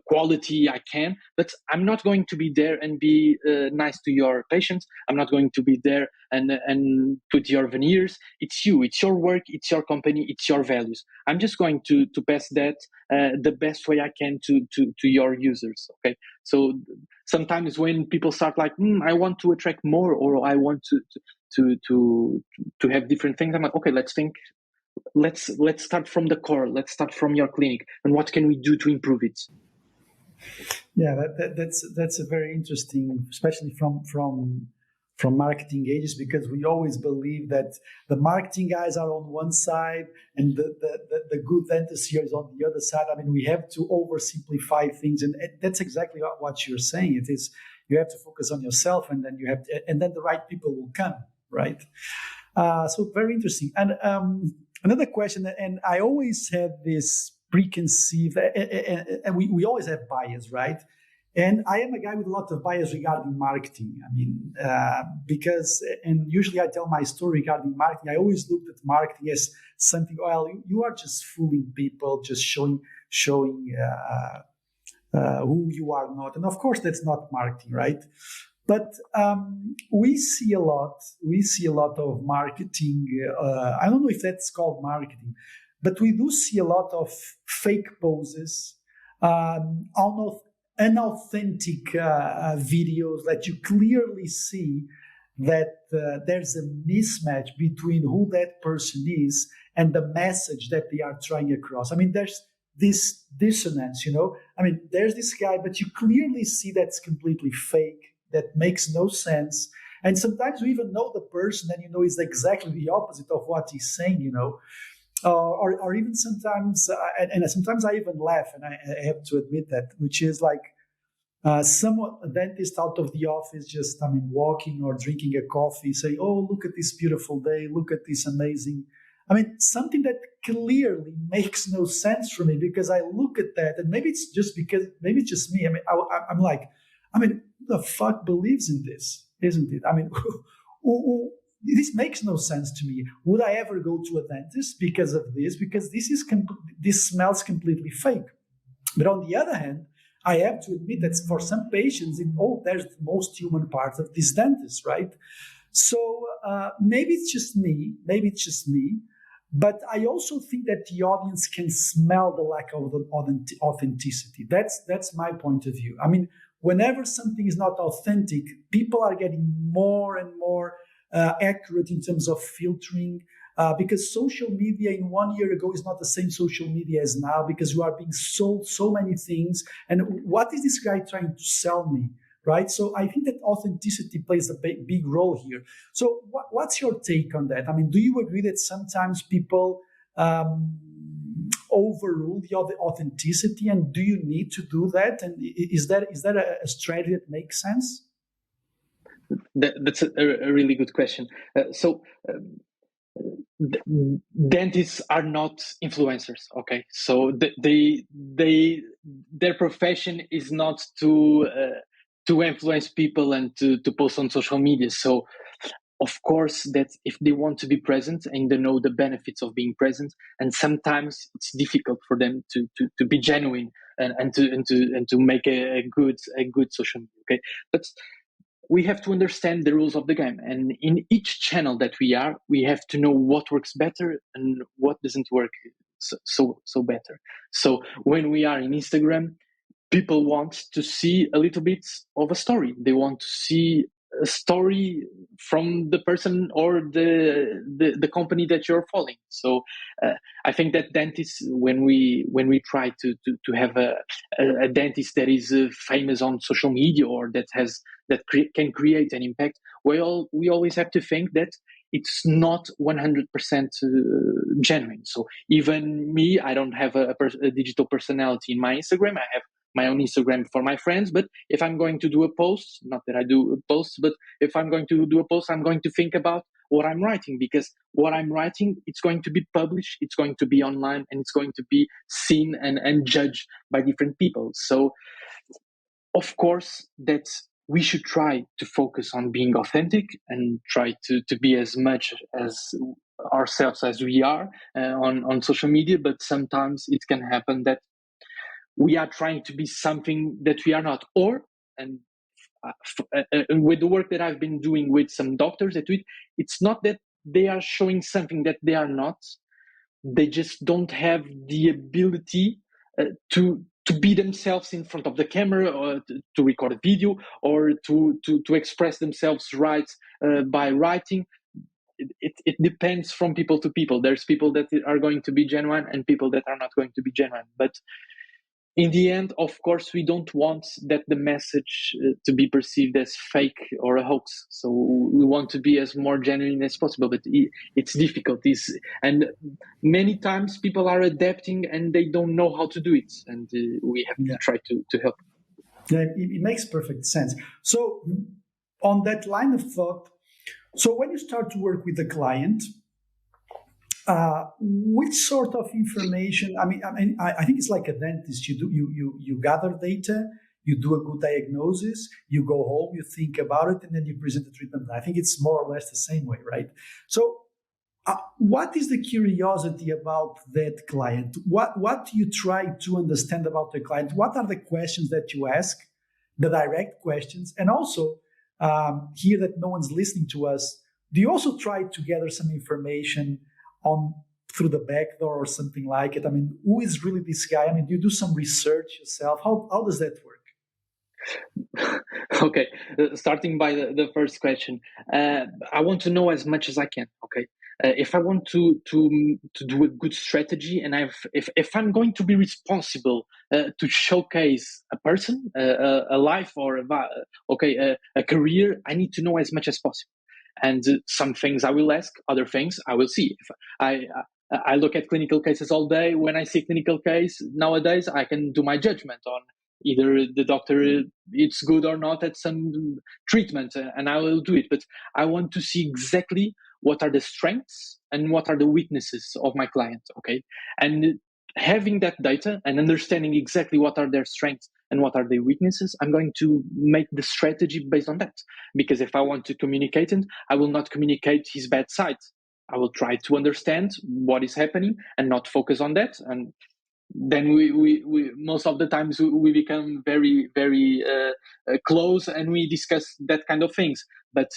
quality I can. But I'm not going to be there and be nice to your patients. I'm not going to be there and put your veneers. It's you, it's your work, it's your company, it's your values. I'm just going to pass that the best way I can to your users. Okay, so sometimes when people start like, I want to attract more, or I want to have different things, I'm like, okay, let's start from the core. Let's start from your clinic, and what can we do to improve it? Yeah, that's a very interesting, especially from marketing agents, because we always believe that the marketing guys are on one side and the good dentist here is on the other side. I mean, we have to oversimplify things, and that's exactly what you're saying. It is, you have to focus on yourself, and then and then the right people will come, right? So very interesting. And another question, and I always had this preconceived, and we always have bias, right? And I am a guy with a lot of bias regarding marketing. I mean, because, and usually I tell my story regarding marketing. I always looked at marketing as something, well, you are just fooling people, just showing who you are not. And of course, that's not marketing, right? But we see a lot of marketing. I don't know if that's called marketing, but we do see a lot of fake poses, unauthentic videos that you clearly see that there's a mismatch between who that person is and the message that they are trying across. I mean, there's this dissonance, I mean, there's this guy, but you clearly see that's completely fake, that makes no sense. And sometimes you even know the person and it's exactly the opposite of what he's saying, or even sometimes, and sometimes I even laugh, and I have to admit that, which is like a dentist out of the office, just, walking or drinking a coffee, saying, oh, look at this beautiful day, look at this amazing. Something that clearly makes no sense for me, because I look at that, and maybe it's just me. I'm like, who the fuck believes in this, isn't it? This makes no sense to me. Would I ever go to a dentist because of this? Because this smells completely fake. But on the other hand, I have to admit that for some patients, there's the most human part of this dentist, right? So maybe it's just me. But I also think that the audience can smell the lack of authenticity. That's my point of view. Whenever something is not authentic, people are getting more and more accurate in terms of filtering, because social media in 1 year ago is not the same social media as now, because you are being sold so many things. And what is this guy trying to sell me, right? So I think that authenticity plays a big role here. So what's your take on that? Do you agree that sometimes people overrule the authenticity, and do you need to do that? And is that a strategy that makes sense? That's a really good question. Dentists are not influencers, okay? So their profession is not to influence people and to post on social media. So of course that if they want to be present and they know the benefits of being present, and sometimes it's difficult for them to be genuine and to make a good social media, okay? But we have to understand the rules of the game, and in each channel that we have to know what works better and what doesn't work so better. So when we are in Instagram, people want to see a little bit of a story. They want to see a story from the person or the company that you're following. So I think that dentists, when we try to have a dentist that is famous on social media, or that can create an impact, we always have to think that it's not 100% genuine. So even me, I don't have a digital personality in my Instagram. I have my own Instagram for my friends, but if I'm going to do a post, not that I do posts, but if I'm going to do a post, I'm going to think about what I'm writing, because what I'm writing, it's going to be published, it's going to be online, and it's going to be seen and judged by different people. So of course that we should try to focus on being authentic and try to be as much as ourselves as we are on social media, but sometimes it can happen that we are trying to be something that we are not. And with the work that I've been doing with some doctors, it's not that they are showing something that they are not. They just don't have the ability to be themselves in front of the camera, or to record a video, or to express themselves right by writing. It depends from people to people. There's people that are going to be genuine and people that are not going to be genuine. But in the end, of course, we don't want that the message to be perceived as fake or a hoax. So we want to be as more genuine as possible, but it's difficult. And many times people are adapting and they don't know how to do it. And we have to try to help. Yeah, it makes perfect sense. So on that line of thought, so when you start to work with the client, which sort of information? I think it's like a dentist. You gather data, you do a good diagnosis, you go home, you think about it, and then you present the treatment. I think it's more or less the same way, right? So, what is the curiosity about that client? What do you try to understand about the client? What are the questions that you ask, the direct questions, and also here that no one's listening to us? Do you also try to gather some information through the back door or something like it? I mean, who is really this guy? I mean, do you do some research yourself? How does that work? Okay, starting by the first question, I want to know as much as I can. Okay, if I want to do a good strategy, and if I'm going to be responsible to showcase a person, a life, or a career, I need to know as much as possible. And some things I will ask, other things I will see. If I look at clinical cases all day. When I see a clinical case nowadays, I can do my judgment on either the doctor it's good or not at some treatment, and I will do it. But I want to see exactly what are the strengths and what are the weaknesses of my client. Okay, and having that data and understanding exactly what are their strengths and what are their weaknesses, I'm going to make the strategy based on that. Because if I want to communicate it, I will not communicate his bad side. I will try to understand what is happening and not focus on that. And then we most of the times we become very, very close and we discuss that kind of things. But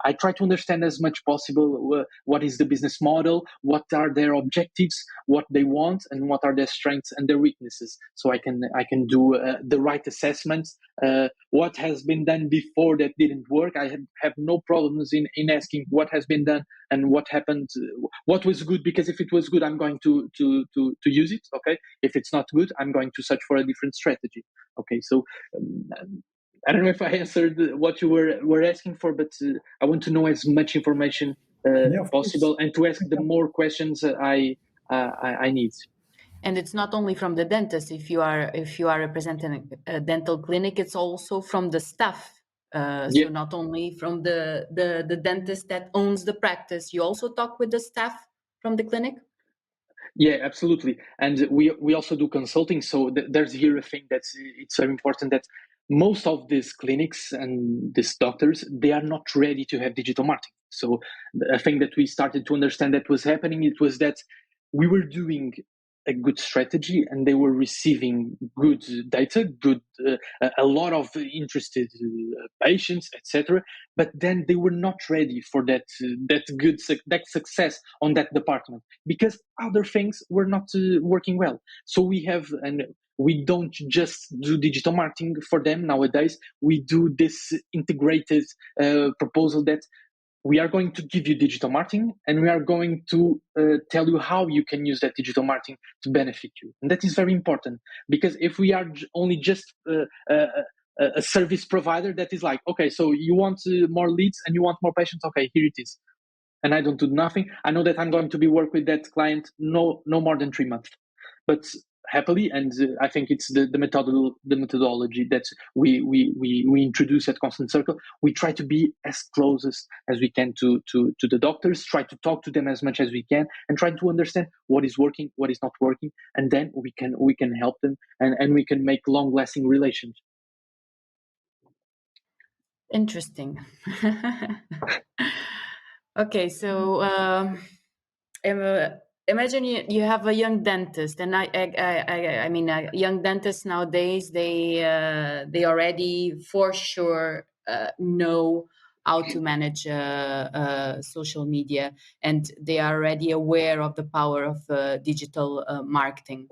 I try to understand as much possible what is the business model, what are their objectives, what they want, and what are their strengths and their weaknesses. So I can do the right assessments. What has been done before that didn't work? I have no problems in asking what has been done and what happened, what was good. Because if it was good, I'm going to use it. Okay, if it's not good, I'm going to search for a different strategy. Okay, so. I don't know if I answered what you were asking for, but I want to know as much information possible, and to ask the more questions I need. And it's not only from the dentist. If you are representing a dental clinic, it's also from the staff. So not only from the dentist that owns the practice, you also talk with the staff from the clinic. Yeah, absolutely. And we also do consulting. So there's here a thing it's very important, that most of these clinics and these doctors, they are not ready to have digital marketing. So a thing that we started to understand that was happening, it was that we were doing a good strategy and they were receiving good data, a lot of interested patients, etc. But then they were not ready for that success on that department, because other things were not working well. So we don't just do digital marketing for them nowadays. We do this integrated proposal that we are going to give you digital marketing, and we are going to tell you how you can use that digital marketing to benefit you. And that is very important, because if we are only just a service provider that is like, okay, so you want more leads and you want more patients, okay, here it is, and I don't do nothing, I know that I'm going to be work with that client no more than 3 months. But happily, and I think it's the methodology that we introduce at Constant Circle. We try to be as close as we can to the doctors, try to talk to them as much as we can, and try to understand what is working, what is not working, and then we can help them, and we can make long-lasting relations. Interesting. Okay, so imagine you have a young dentist, and I mean, young dentists nowadays, they already for sure know how to manage social media, and they are already aware of the power of digital marketing.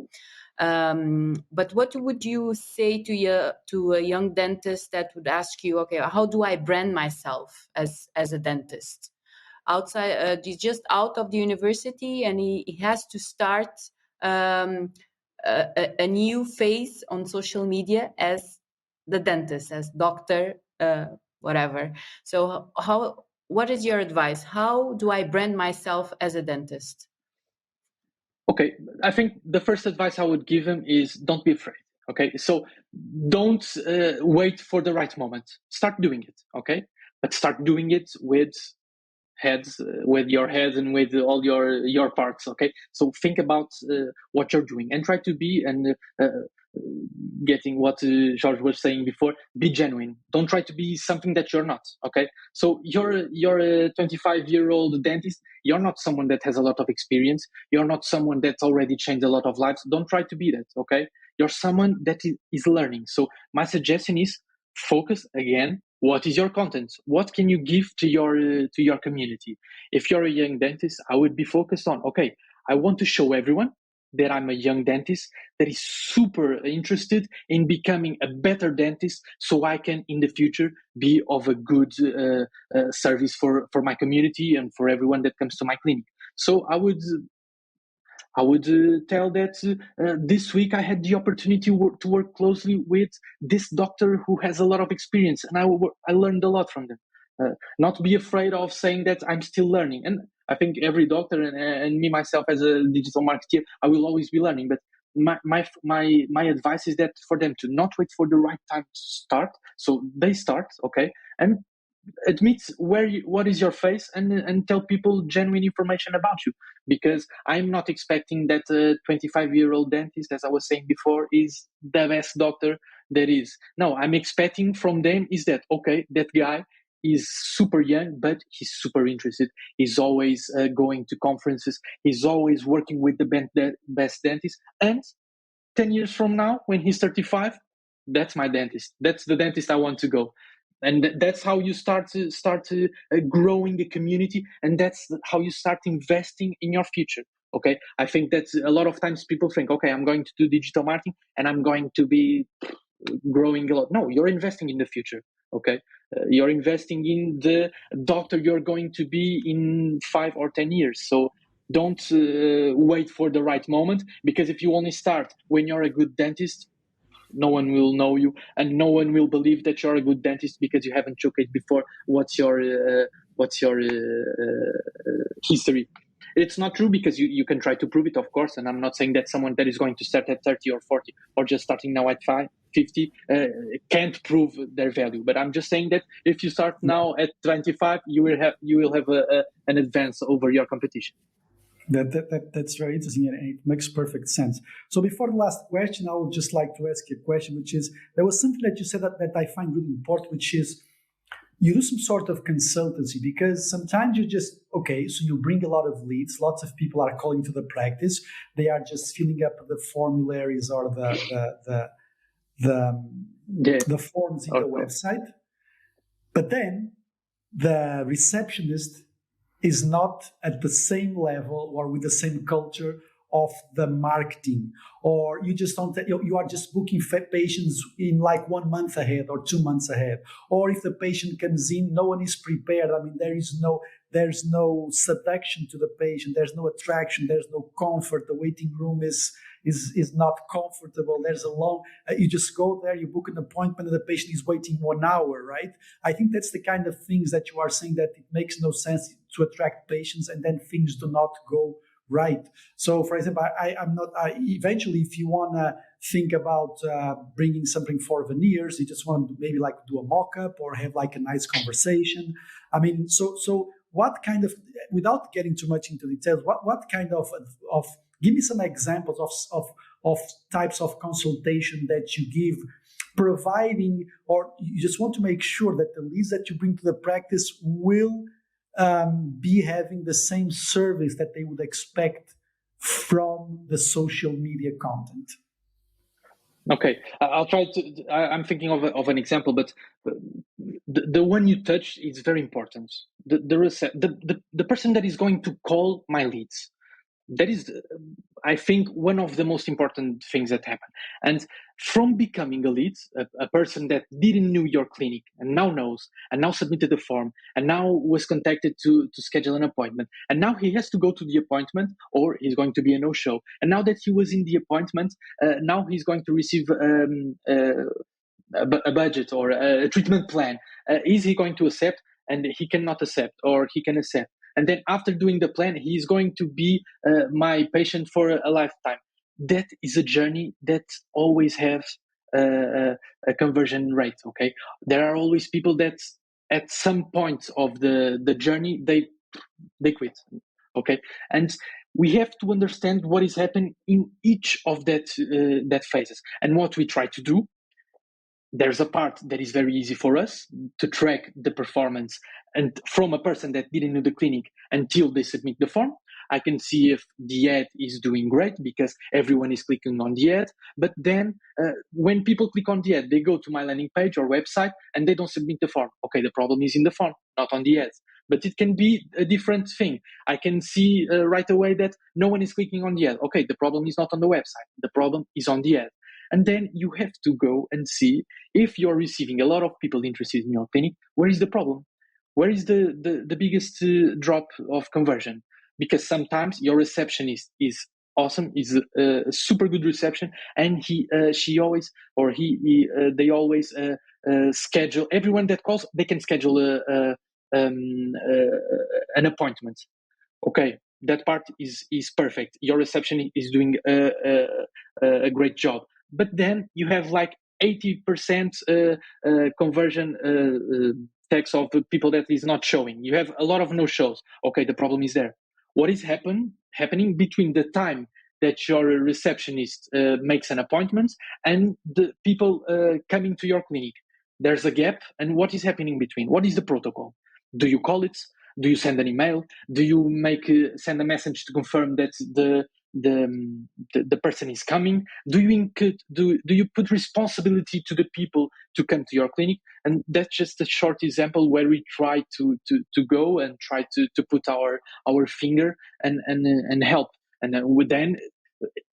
But what would you say to a young dentist that would ask you, okay, how do I brand myself as a dentist? Outside, he's just out of the university, and he has to start a new face on social media as the dentist, as doctor, whatever. So what is your advice? How do I brand myself as a dentist? Okay, I think the first advice I would give him is don't be afraid. Okay, so don't wait for the right moment. Start doing it. Okay, but start doing it with your head and with all your parts. Okay, so think about what you're doing and try to be getting what George was saying before, be genuine. Don't try to be something that you're not. Okay, so you're a 25-year-old dentist. You're not someone that has a lot of experience. You're not someone that's already changed a lot of lives. Don't try to be that. Okay, you're someone that is learning. So my suggestion is focus again. What is your content? What can you give to your community? If you're a young dentist, I would be focused on, okay, I want to show everyone that I'm a young dentist that is super interested in becoming a better dentist, so I can in the future be of a good service for my community and for everyone that comes to my clinic. So I would tell that this week I had the opportunity to work closely with this doctor who has a lot of experience, and I learned a lot from them. Not be afraid of saying that I'm still learning. And I think every doctor and me myself as a digital marketer, I will always be learning. But my advice is that for them to not wait for the right time to start. So they start, okay, and admit what is your face and tell people genuine information about you, because I'm not expecting that a 25-year-old dentist, as I was saying before, is the best doctor there is. No, I'm expecting from them is that, okay, that guy is super young, but he's super interested. He's always going to conferences. He's always working with the best dentist. And 10 years from now, when he's 35, that's my dentist. That's the dentist I want to go. And that's how you start growing a community, and that's how you start investing in your future. Okay, I think that a lot of times people think, okay, I'm going to do digital marketing and I'm going to be growing a lot. No, you're investing in the future. Okay, you're investing in the doctor you're going to be in 5 or 10 years. So don't wait for the right moment, because if you only start when you're a good dentist, no one will know you, and no one will believe that you're a good dentist because you haven't showcased before what's your history. It's not true, because you can try to prove it, of course, and I'm not saying that someone that is going to start at 30 or 40 or just starting now at 50 can't prove their value. But I'm just saying that if you start now at 25, you will have an advance over your competition. That's very interesting, and it makes perfect sense. So before the last question, I would just like to ask you a question, which is, there was something that you said that I find really important, which is you do some sort of consultancy, because sometimes you just, okay, so you bring a lot of leads, lots of people are calling to the practice, they are just filling up the formularies or the forms in the website, but then the receptionist is not at the same level or with the same culture of the marketing, or you just don't, you are just booking patients in like 1 month ahead or 2 months ahead, or if the patient comes in, no one is prepared. I mean, there's no seduction to the patient, there's no attraction, there's no comfort, the waiting room is not comfortable, there's a long, you just go there, you book an appointment, and the patient is waiting 1 hour, right? I think that's the kind of things that you are saying, that it makes no sense to attract patients and then things do not go right. So, for example, I'm not. Eventually, if you want to think about bringing something for veneers, you just want to maybe like do a mock-up or have like a nice conversation. I mean, so what kind of, without getting too much into details, what kind of give me some examples of types of consultation that you give, providing, or you just want to make sure that the leads that you bring to the practice will be having the same service that they would expect from the social media content. Okay, I'll try to. I'm thinking of an example, but the one you touched is very important. The person that is going to call my leads, that is, I think, one of the most important things that happen. And from becoming a lead, a person that didn't know your clinic and now knows, and now submitted the form, and now was contacted to schedule an appointment, and now he has to go to the appointment, or he's going to be a no-show. And now that he was in the appointment, now he's going to receive a budget or a treatment plan. Is he going to accept? And he cannot accept, or he can accept. And then after doing the plan, he's going to be my patient for a lifetime. That is a journey that always has a conversion rate, okay? There are always people that at some point of the journey, they quit, okay? And we have to understand what is happening in each of that phases. And what we try to do, there's a part that is very easy for us to track the performance, and from a person that didn't know the clinic until they submit the form, I can see if the ad is doing great because everyone is clicking on the ad. But then when people click on the ad, they go to my landing page or website and they don't submit the form. Okay, the problem is in the form, not on the ads. But it can be a different thing. I can see right away that no one is clicking on the ad. Okay, the problem is not on the website. The problem is on the ad. And then you have to go and see if you're receiving a lot of people interested in your clinic, where is the problem? Where is the biggest drop of conversion? Because sometimes your receptionist is awesome, is a super good reception, and she always, or they always schedule, everyone that calls, they can schedule an appointment. Okay, that part is perfect. Your reception is doing a great job. But then you have like 80% conversion text of the people that is not showing. You have a lot of no-shows. Okay, the problem is there. What is happening between the time that your receptionist makes an appointment and the people coming to your clinic? There's a gap, and what is happening between? What is the protocol? Do you call it? Do you send an email? Do you send a message to confirm that the person is coming? Do you put responsibility to the people to come to your clinic? And that's just a short example where we try to go and try to put our finger and help. And then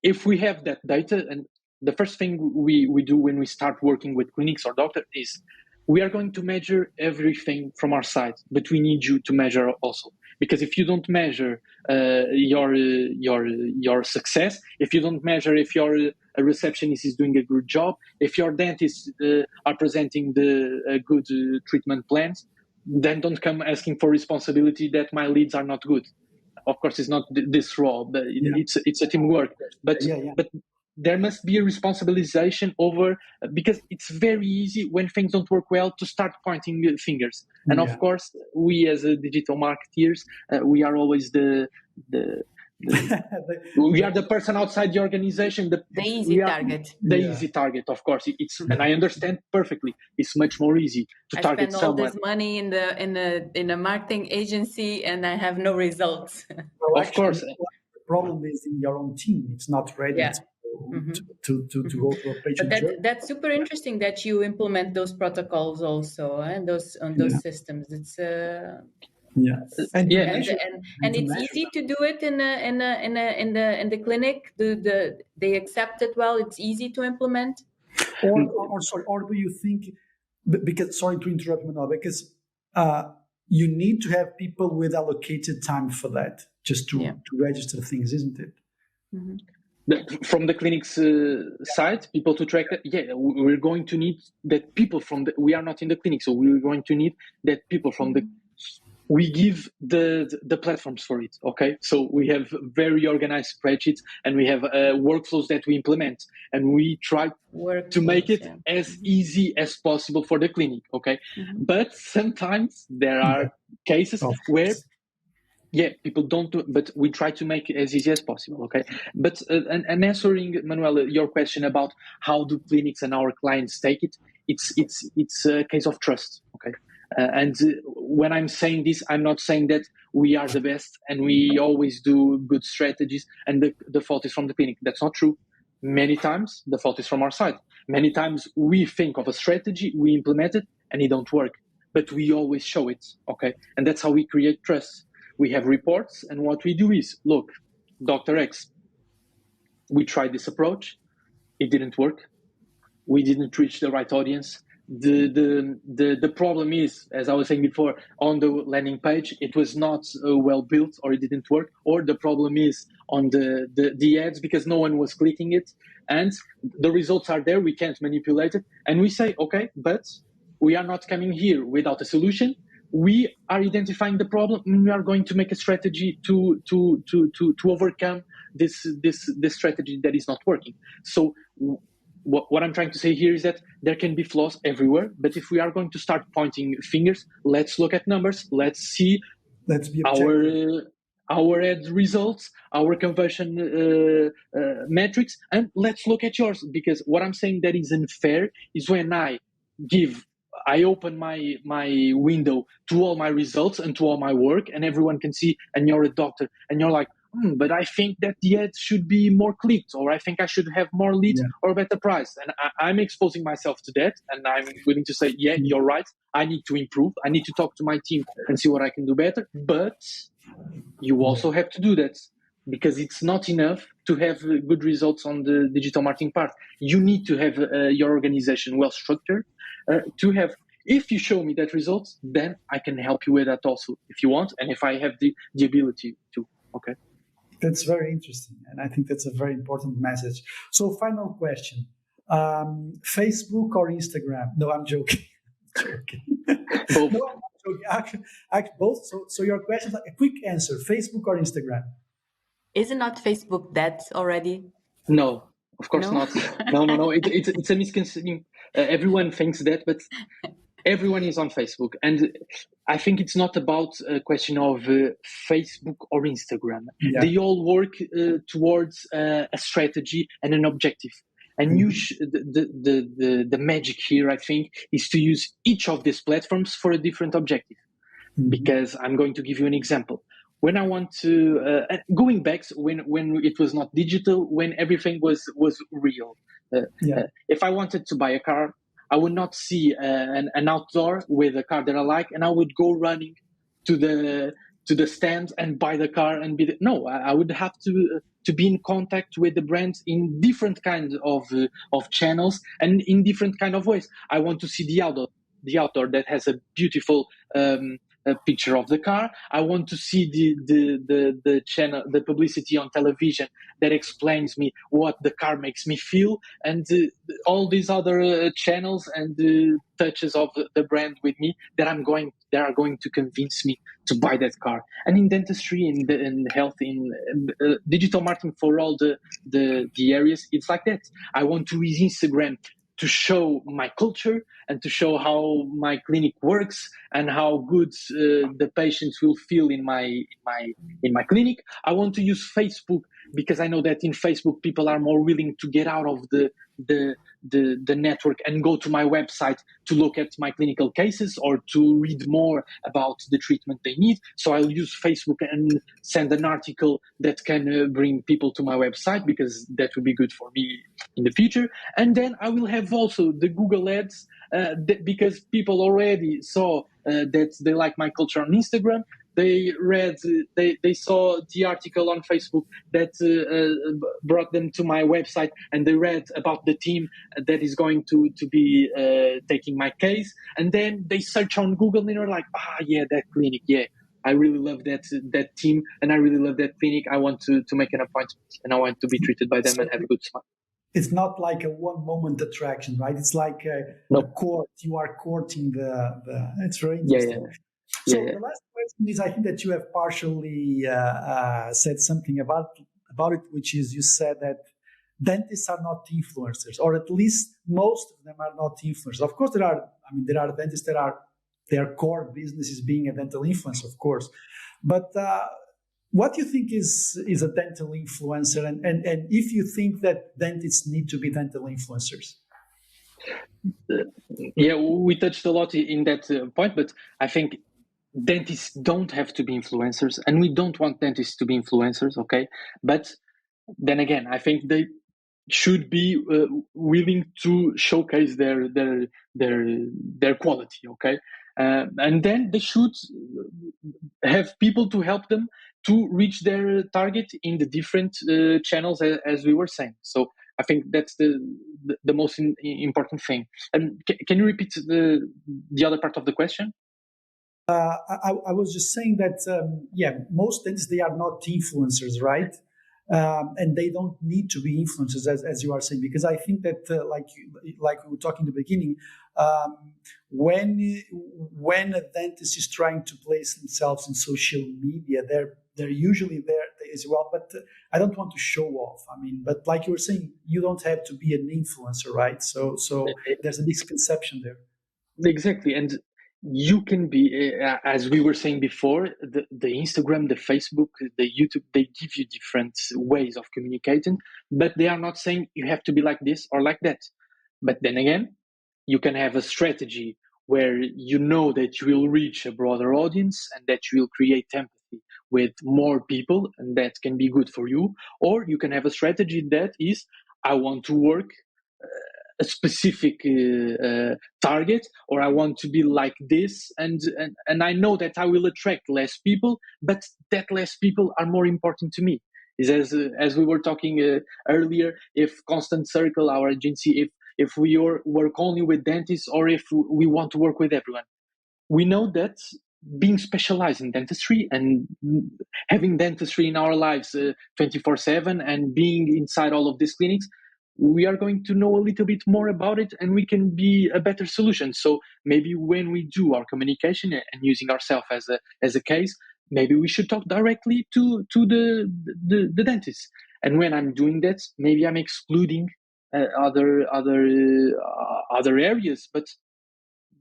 if we have that data, and the first thing we do when we start working with clinics or doctors is we are going to measure everything from our side, but we need you to measure also. Because if you don't measure your success, if you don't measure if your receptionist is doing a good job, if your dentists are presenting the good treatment plans, then don't come asking for responsibility that my leads are not good. Of course, it's not this role, but it's a teamwork. But there must be a responsibilization over, because it's very easy when things don't work well to start pointing fingers. And of course, we as a digital marketeers, we are always we are the person outside the organization. The easy target. The easy target, of course. And I understand perfectly. It's much more easy to target someone. I spend all this money in a marketing agency, and I have no results. Well, of course, the problem is in your own team. It's not ready to go to a patient. But that's super interesting that you implement those protocols also, and those systems. It's and it's easy to do it in the clinic. They accept it well. It's easy to implement. Or do you think? Because sorry to interrupt, Manuel, because you need to have people with allocated time for that, just to register things, isn't it? Mm-hmm. From the clinic's side, people to track that. Yeah, we're going to need that people we are not in the clinic, so we're going to need that people from the. We give the platforms for it. Okay, so we have very organized spreadsheets, and we have workflows that we implement, and we try to make it as easy as possible for the clinic. Okay, but sometimes there are cases where. Yeah, people don't do it, but we try to make it as easy as possible, okay? But and answering, Manuel, your question about how do clinics and our clients take it, it's a case of trust, okay? And when I'm saying this, I'm not saying that we are the best and we always do good strategies and the fault is from the clinic. That's not true. Many times, the fault is from our side. Many times we think of a strategy, we implement it, and it don't work. But we always show it, okay? And that's how we create trust. We have reports, and what we do is, look, Dr. X. We tried this approach. It didn't work. We didn't reach the right audience. The problem is, as I was saying before, on the landing page, it was not well built, or it didn't work, or the problem is on the ads, because no one was clicking it, and the results are there. We can't manipulate it, and we say, okay, but we are not coming here without a solution. We are identifying the problem, and we are going to make a strategy to overcome this strategy that is not working. So what I'm trying to say here is that there can be flaws everywhere, but if we are going to start pointing fingers, let's look at numbers. Let's see our ad results, our conversion metrics, and let's look at yours. Because what I'm saying that is unfair is when I open my window to all my results and to all my work, and everyone can see, and you're a doctor, and you're like, but I think that the ads should be more clicked, or I think I should have more leads or a better price. And I'm exposing myself to that, and I'm willing to say, yeah, you're right. I need to improve. I need to talk to my team and see what I can do better. But you also have to do that, because it's not enough to have good results on the digital marketing part. You need to have your organization well structured to have. If you show me that results, then I can help you with that also, if you want, and if I have the ability to. Okay. That's very interesting, and I think that's a very important message. So, final question: Facebook or Instagram? No, I'm joking. Both. No, I'm not joking. Actually, both. So your question is like a quick answer: Facebook or Instagram? Is it not Facebook dead already? No, of course not. No. It's a misconception. Everyone thinks that, but everyone is on Facebook, and I think it's not about a question of Facebook or Instagram. Yeah. They all work towards a strategy and an objective. And the magic here, I think, is to use each of these platforms for a different objective. Because I'm going to give you an example. When I want to, going back when it was not digital, when everything was real. If I wanted to buy a car, I would not see an outdoor with a car that I like, and I would go running to the stand and buy the car and I would have to be in contact with the brands in different kinds of channels and in different kind of ways. I want to see the outdoor that has a beautiful a picture of the car. I want to see the channel, the publicity on television that explains me what the car makes me feel, and all these other channels and touches of the brand with me that are going to convince me to buy that car. And in dentistry, in health, in digital marketing for all the areas, it's like that. I want to use Instagram to show my culture and to show how my clinic works and how good the patients will feel in my clinic. I want to use Facebook because I know that in Facebook people are more willing to get out of the network and go to my website to look at my clinical cases or to read more about the treatment they need. So I'll use Facebook and send an article that can bring people to my website because that would be good for me in the future. And then I will have also the Google ads because people already saw that they like my culture on Instagram. They saw the article on Facebook that brought them to my website, and they read about the team that is going to be taking my case. And then they search on Google and they're like, yeah, that clinic, yeah. I really love that team, and I really love that clinic. I want to make an appointment, and I want to be treated by them and have a good smile. It's not like a one-moment attraction, right? It's like a court. You are courting the it's very interesting. Yeah. So the last question is, I think that you have partially said something about it, which is you said that dentists are not influencers, or at least most of them are not influencers. Of course, there are dentists that are their core business is being a dental influencer, of course. But what do you think is a dental influencer, and if you think that dentists need to be dental influencers? Yeah, we touched a lot in that point, but I think dentists don't have to be influencers, and we don't want dentists to be influencers, okay? But then again, I think they should be willing to showcase their quality, okay? And then they should have people to help them to reach their target in the different channels, as we were saying. So I think that's the most important thing. And can you repeat the other part of the question? I was just saying that, most dentists, they are not influencers, right? And they don't need to be influencers, as you are saying, because I think that, like we were talking in the beginning, when a dentist is trying to place themselves in social media, they're usually there as well. But I don't want to show off. I mean, but like you were saying, you don't have to be an influencer, right? So there's a misconception there. Exactly, and you can be, as we were saying before, the Instagram, the Facebook, the YouTube, they give you different ways of communicating, but they are not saying you have to be like this or like that. But then again, you can have a strategy where you know that you will reach a broader audience and that you will create empathy with more people, and that can be good for you. Or you can have a strategy that is, I want to work a specific target, or I want to be like this, and I know that I will attract less people, but that less people are more important to me. Is as we were talking earlier, if Constant Circle, our agency, if we work only with dentists, or if we want to work with everyone, we know that being specialized in dentistry and having dentistry in our lives 24/7 and being inside all of these clinics, we are going to know a little bit more about it, and we can be a better solution. So maybe when we do our communication and using ourselves as a case, maybe we should talk directly to the dentist. And when I'm doing that, maybe I'm excluding other areas. But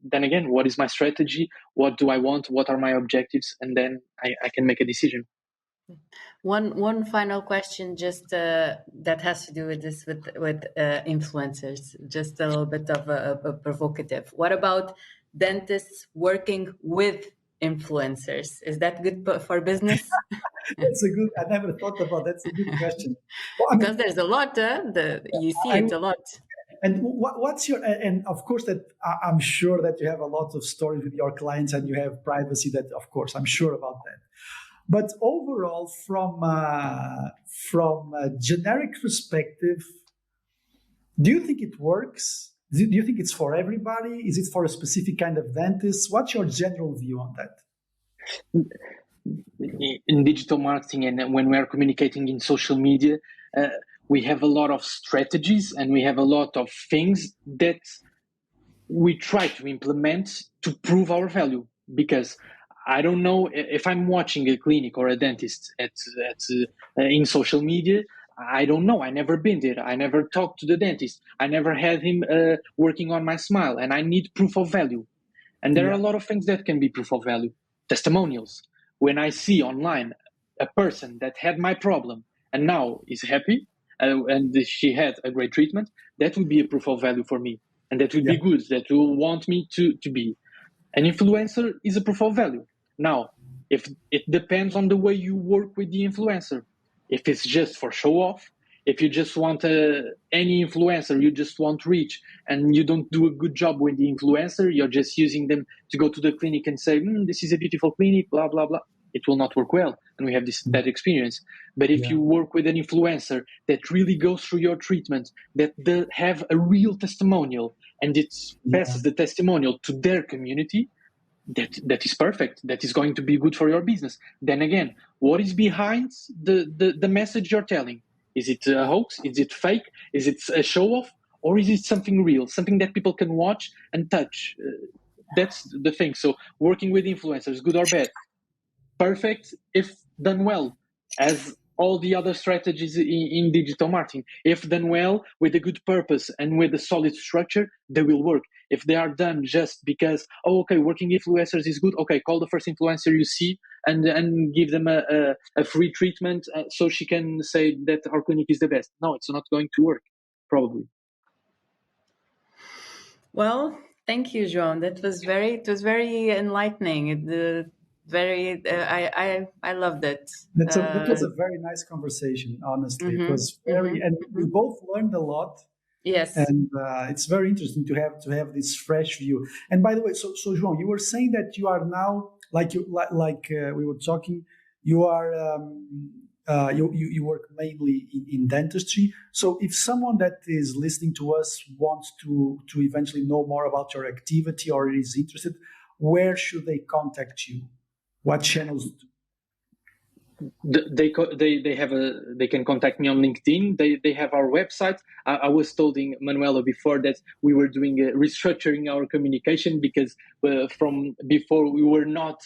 then again, what is my strategy? What do I want? What are my objectives? And then I can make a decision. One final question, just that has to do with this, with influencers. Just a little bit of a provocative. What about dentists working with influencers? Is that good for business? That's a good. I never thought about that. That's a good question. Well, because there's a lot. You see it a lot. And what's your, and of course that I'm sure that you have a lot of stories with your clients and you have privacy, that of course I'm sure about that. But overall, from a generic perspective, do you think it works? Do you think it's for everybody? Is it for a specific kind of dentist? What's your general view on that? In digital marketing, and when we are communicating in social media, we have a lot of strategies and we have a lot of things that we try to implement to prove our value. Because I don't know if I'm watching a clinic or a dentist in social media. I don't know. I never been there. I never talked to the dentist. I never had him working on my smile, and I need proof of value. And there are a lot of things that can be proof of value. Testimonials. When I see online a person that had my problem and now is happy, and she had a great treatment, that would be a proof of value for me. And that would be good. That will want me to be. An influencer is a proof of value. Now, if it depends on the way you work with the influencer. If it's just for show off, if you just want any influencer, you just want reach, and you don't do a good job with the influencer, you're just using them to go to the clinic and say, this is a beautiful clinic, blah, blah, blah. It will not work well, and we have that experience. But if you work with an influencer that really goes through your treatment, that they have a real testimonial, and it passes the testimonial to their community, that is perfect. That is going to be good for your business. Then again, what is behind the message you're telling? Is it a hoax? Is it fake? Is it a show off? Or is it something real, something that people can watch and touch? That's the thing. So working with influencers, good or bad, perfect if done well, as all the other strategies in digital marketing. If done well, with a good purpose and with a solid structure, they will work. If they are done just because, working influencers is good, call the first influencer you see and give them a free treatment so she can say that our clinic is the best. No, it's not going to work, probably. Well, thank you, João. It was very enlightening. I loved it. That was a very nice conversation, honestly. It was very, and we both learned a lot. Yes, and it's very interesting to have this fresh view. And by the way, so João, you were saying that you are now, we were talking, you are you work mainly in dentistry. So if someone that is listening to us wants to eventually know more about your activity or is interested, where should they contact you? What channels? They can contact me on LinkedIn. They have our website. I was telling Manuela before that we were doing restructuring our communication, because from before we were not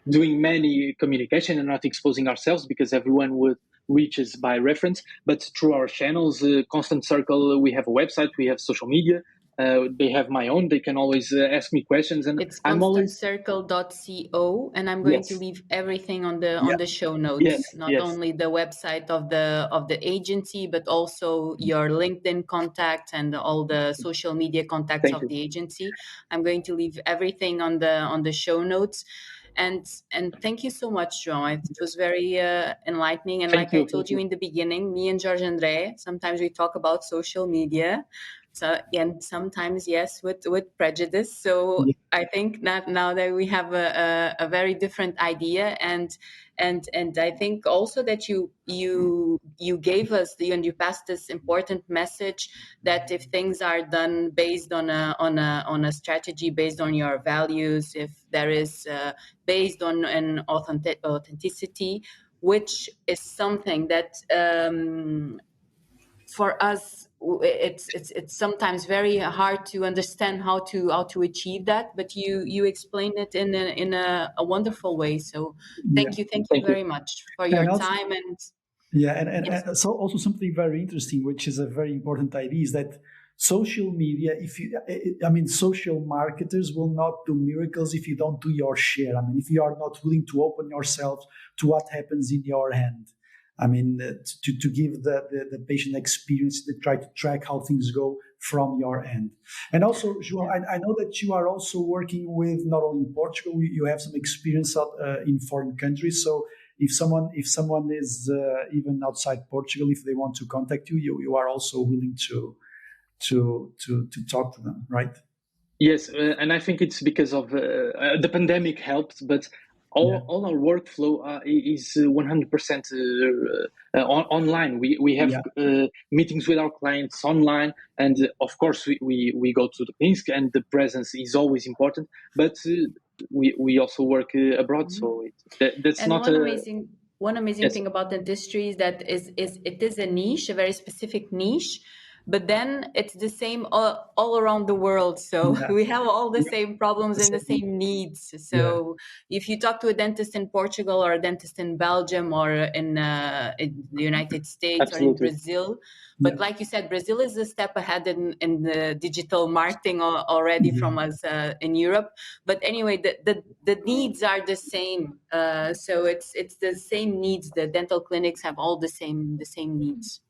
doing many communication and not exposing ourselves, because everyone would reach us by reference. But through our channels, Constant Circle, we have a website, we have social media. They have my own. They can always ask me questions, and it's I'm always constantcircle.co, and I'm going to leave everything on the show notes. Not only the website of the agency, but also your LinkedIn contact and all the social media contacts of the agency. I'm going to leave everything on the show notes. And thank you so much, João. It was very enlightening. And I told you in the beginning, me and Jorge André, sometimes we talk about social media. So, and sometimes, yes, with prejudice. So I think that now that we have a very different idea, and I think also that you gave us and you passed this important message that if things are done based on a strategy, based on your values, if there is based on an authenticity, which is something that for us it's sometimes very hard to understand how to achieve that, but you explained it in a wonderful way. So thank you very much for your time. And and so also something very interesting, which is a very important idea, is that social media, social marketers will not do miracles if you don't do your share. If you are not willing to open yourself to what happens in your hand, to give the patient experience, to try to track how things go from your end. And also, João, I know that you are also working with, not only in Portugal, you have some experience in foreign countries. So if someone is even outside Portugal, if they want to contact you, you are also willing to talk to them, right? Yes, and I think it's because of the pandemic helped, but all our workflow is 100% online. We have meetings with our clients online, and of course we go to the clinics, and the presence is always important. But we also work abroad, so that's and not one amazing thing about dentistry is that it is a niche, a very specific niche. But then it's the same all around the world. So we have all the same problems and the same needs. So if you talk to a dentist in Portugal or a dentist in Belgium or in the United States or in Brazil, but like you said, Brazil is a step ahead in the digital marketing already from us in Europe. But anyway, the needs are the same. So it's the same needs. The dental clinics have all the same needs.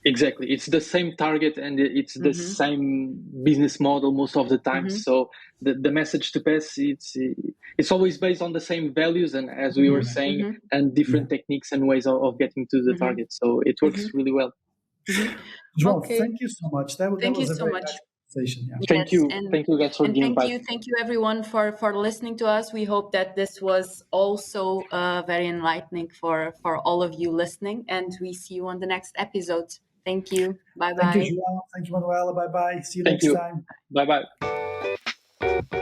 Exactly. It's the same target and it's the same business model most of the time. So the message to pass, it's always based on the same values, and as we were saying, and different techniques and ways of getting to the target. So it works really well. João, thank you so much. That was a very nice conversation. Yes, thank you guys for the invite. Thank you everyone for listening to us. We hope that this was also very enlightening for all of you listening, and we see you on the next episode. Thank you. Bye bye. Thank you, João. Thank you, Manuela. Bye bye. See you next time. Bye bye.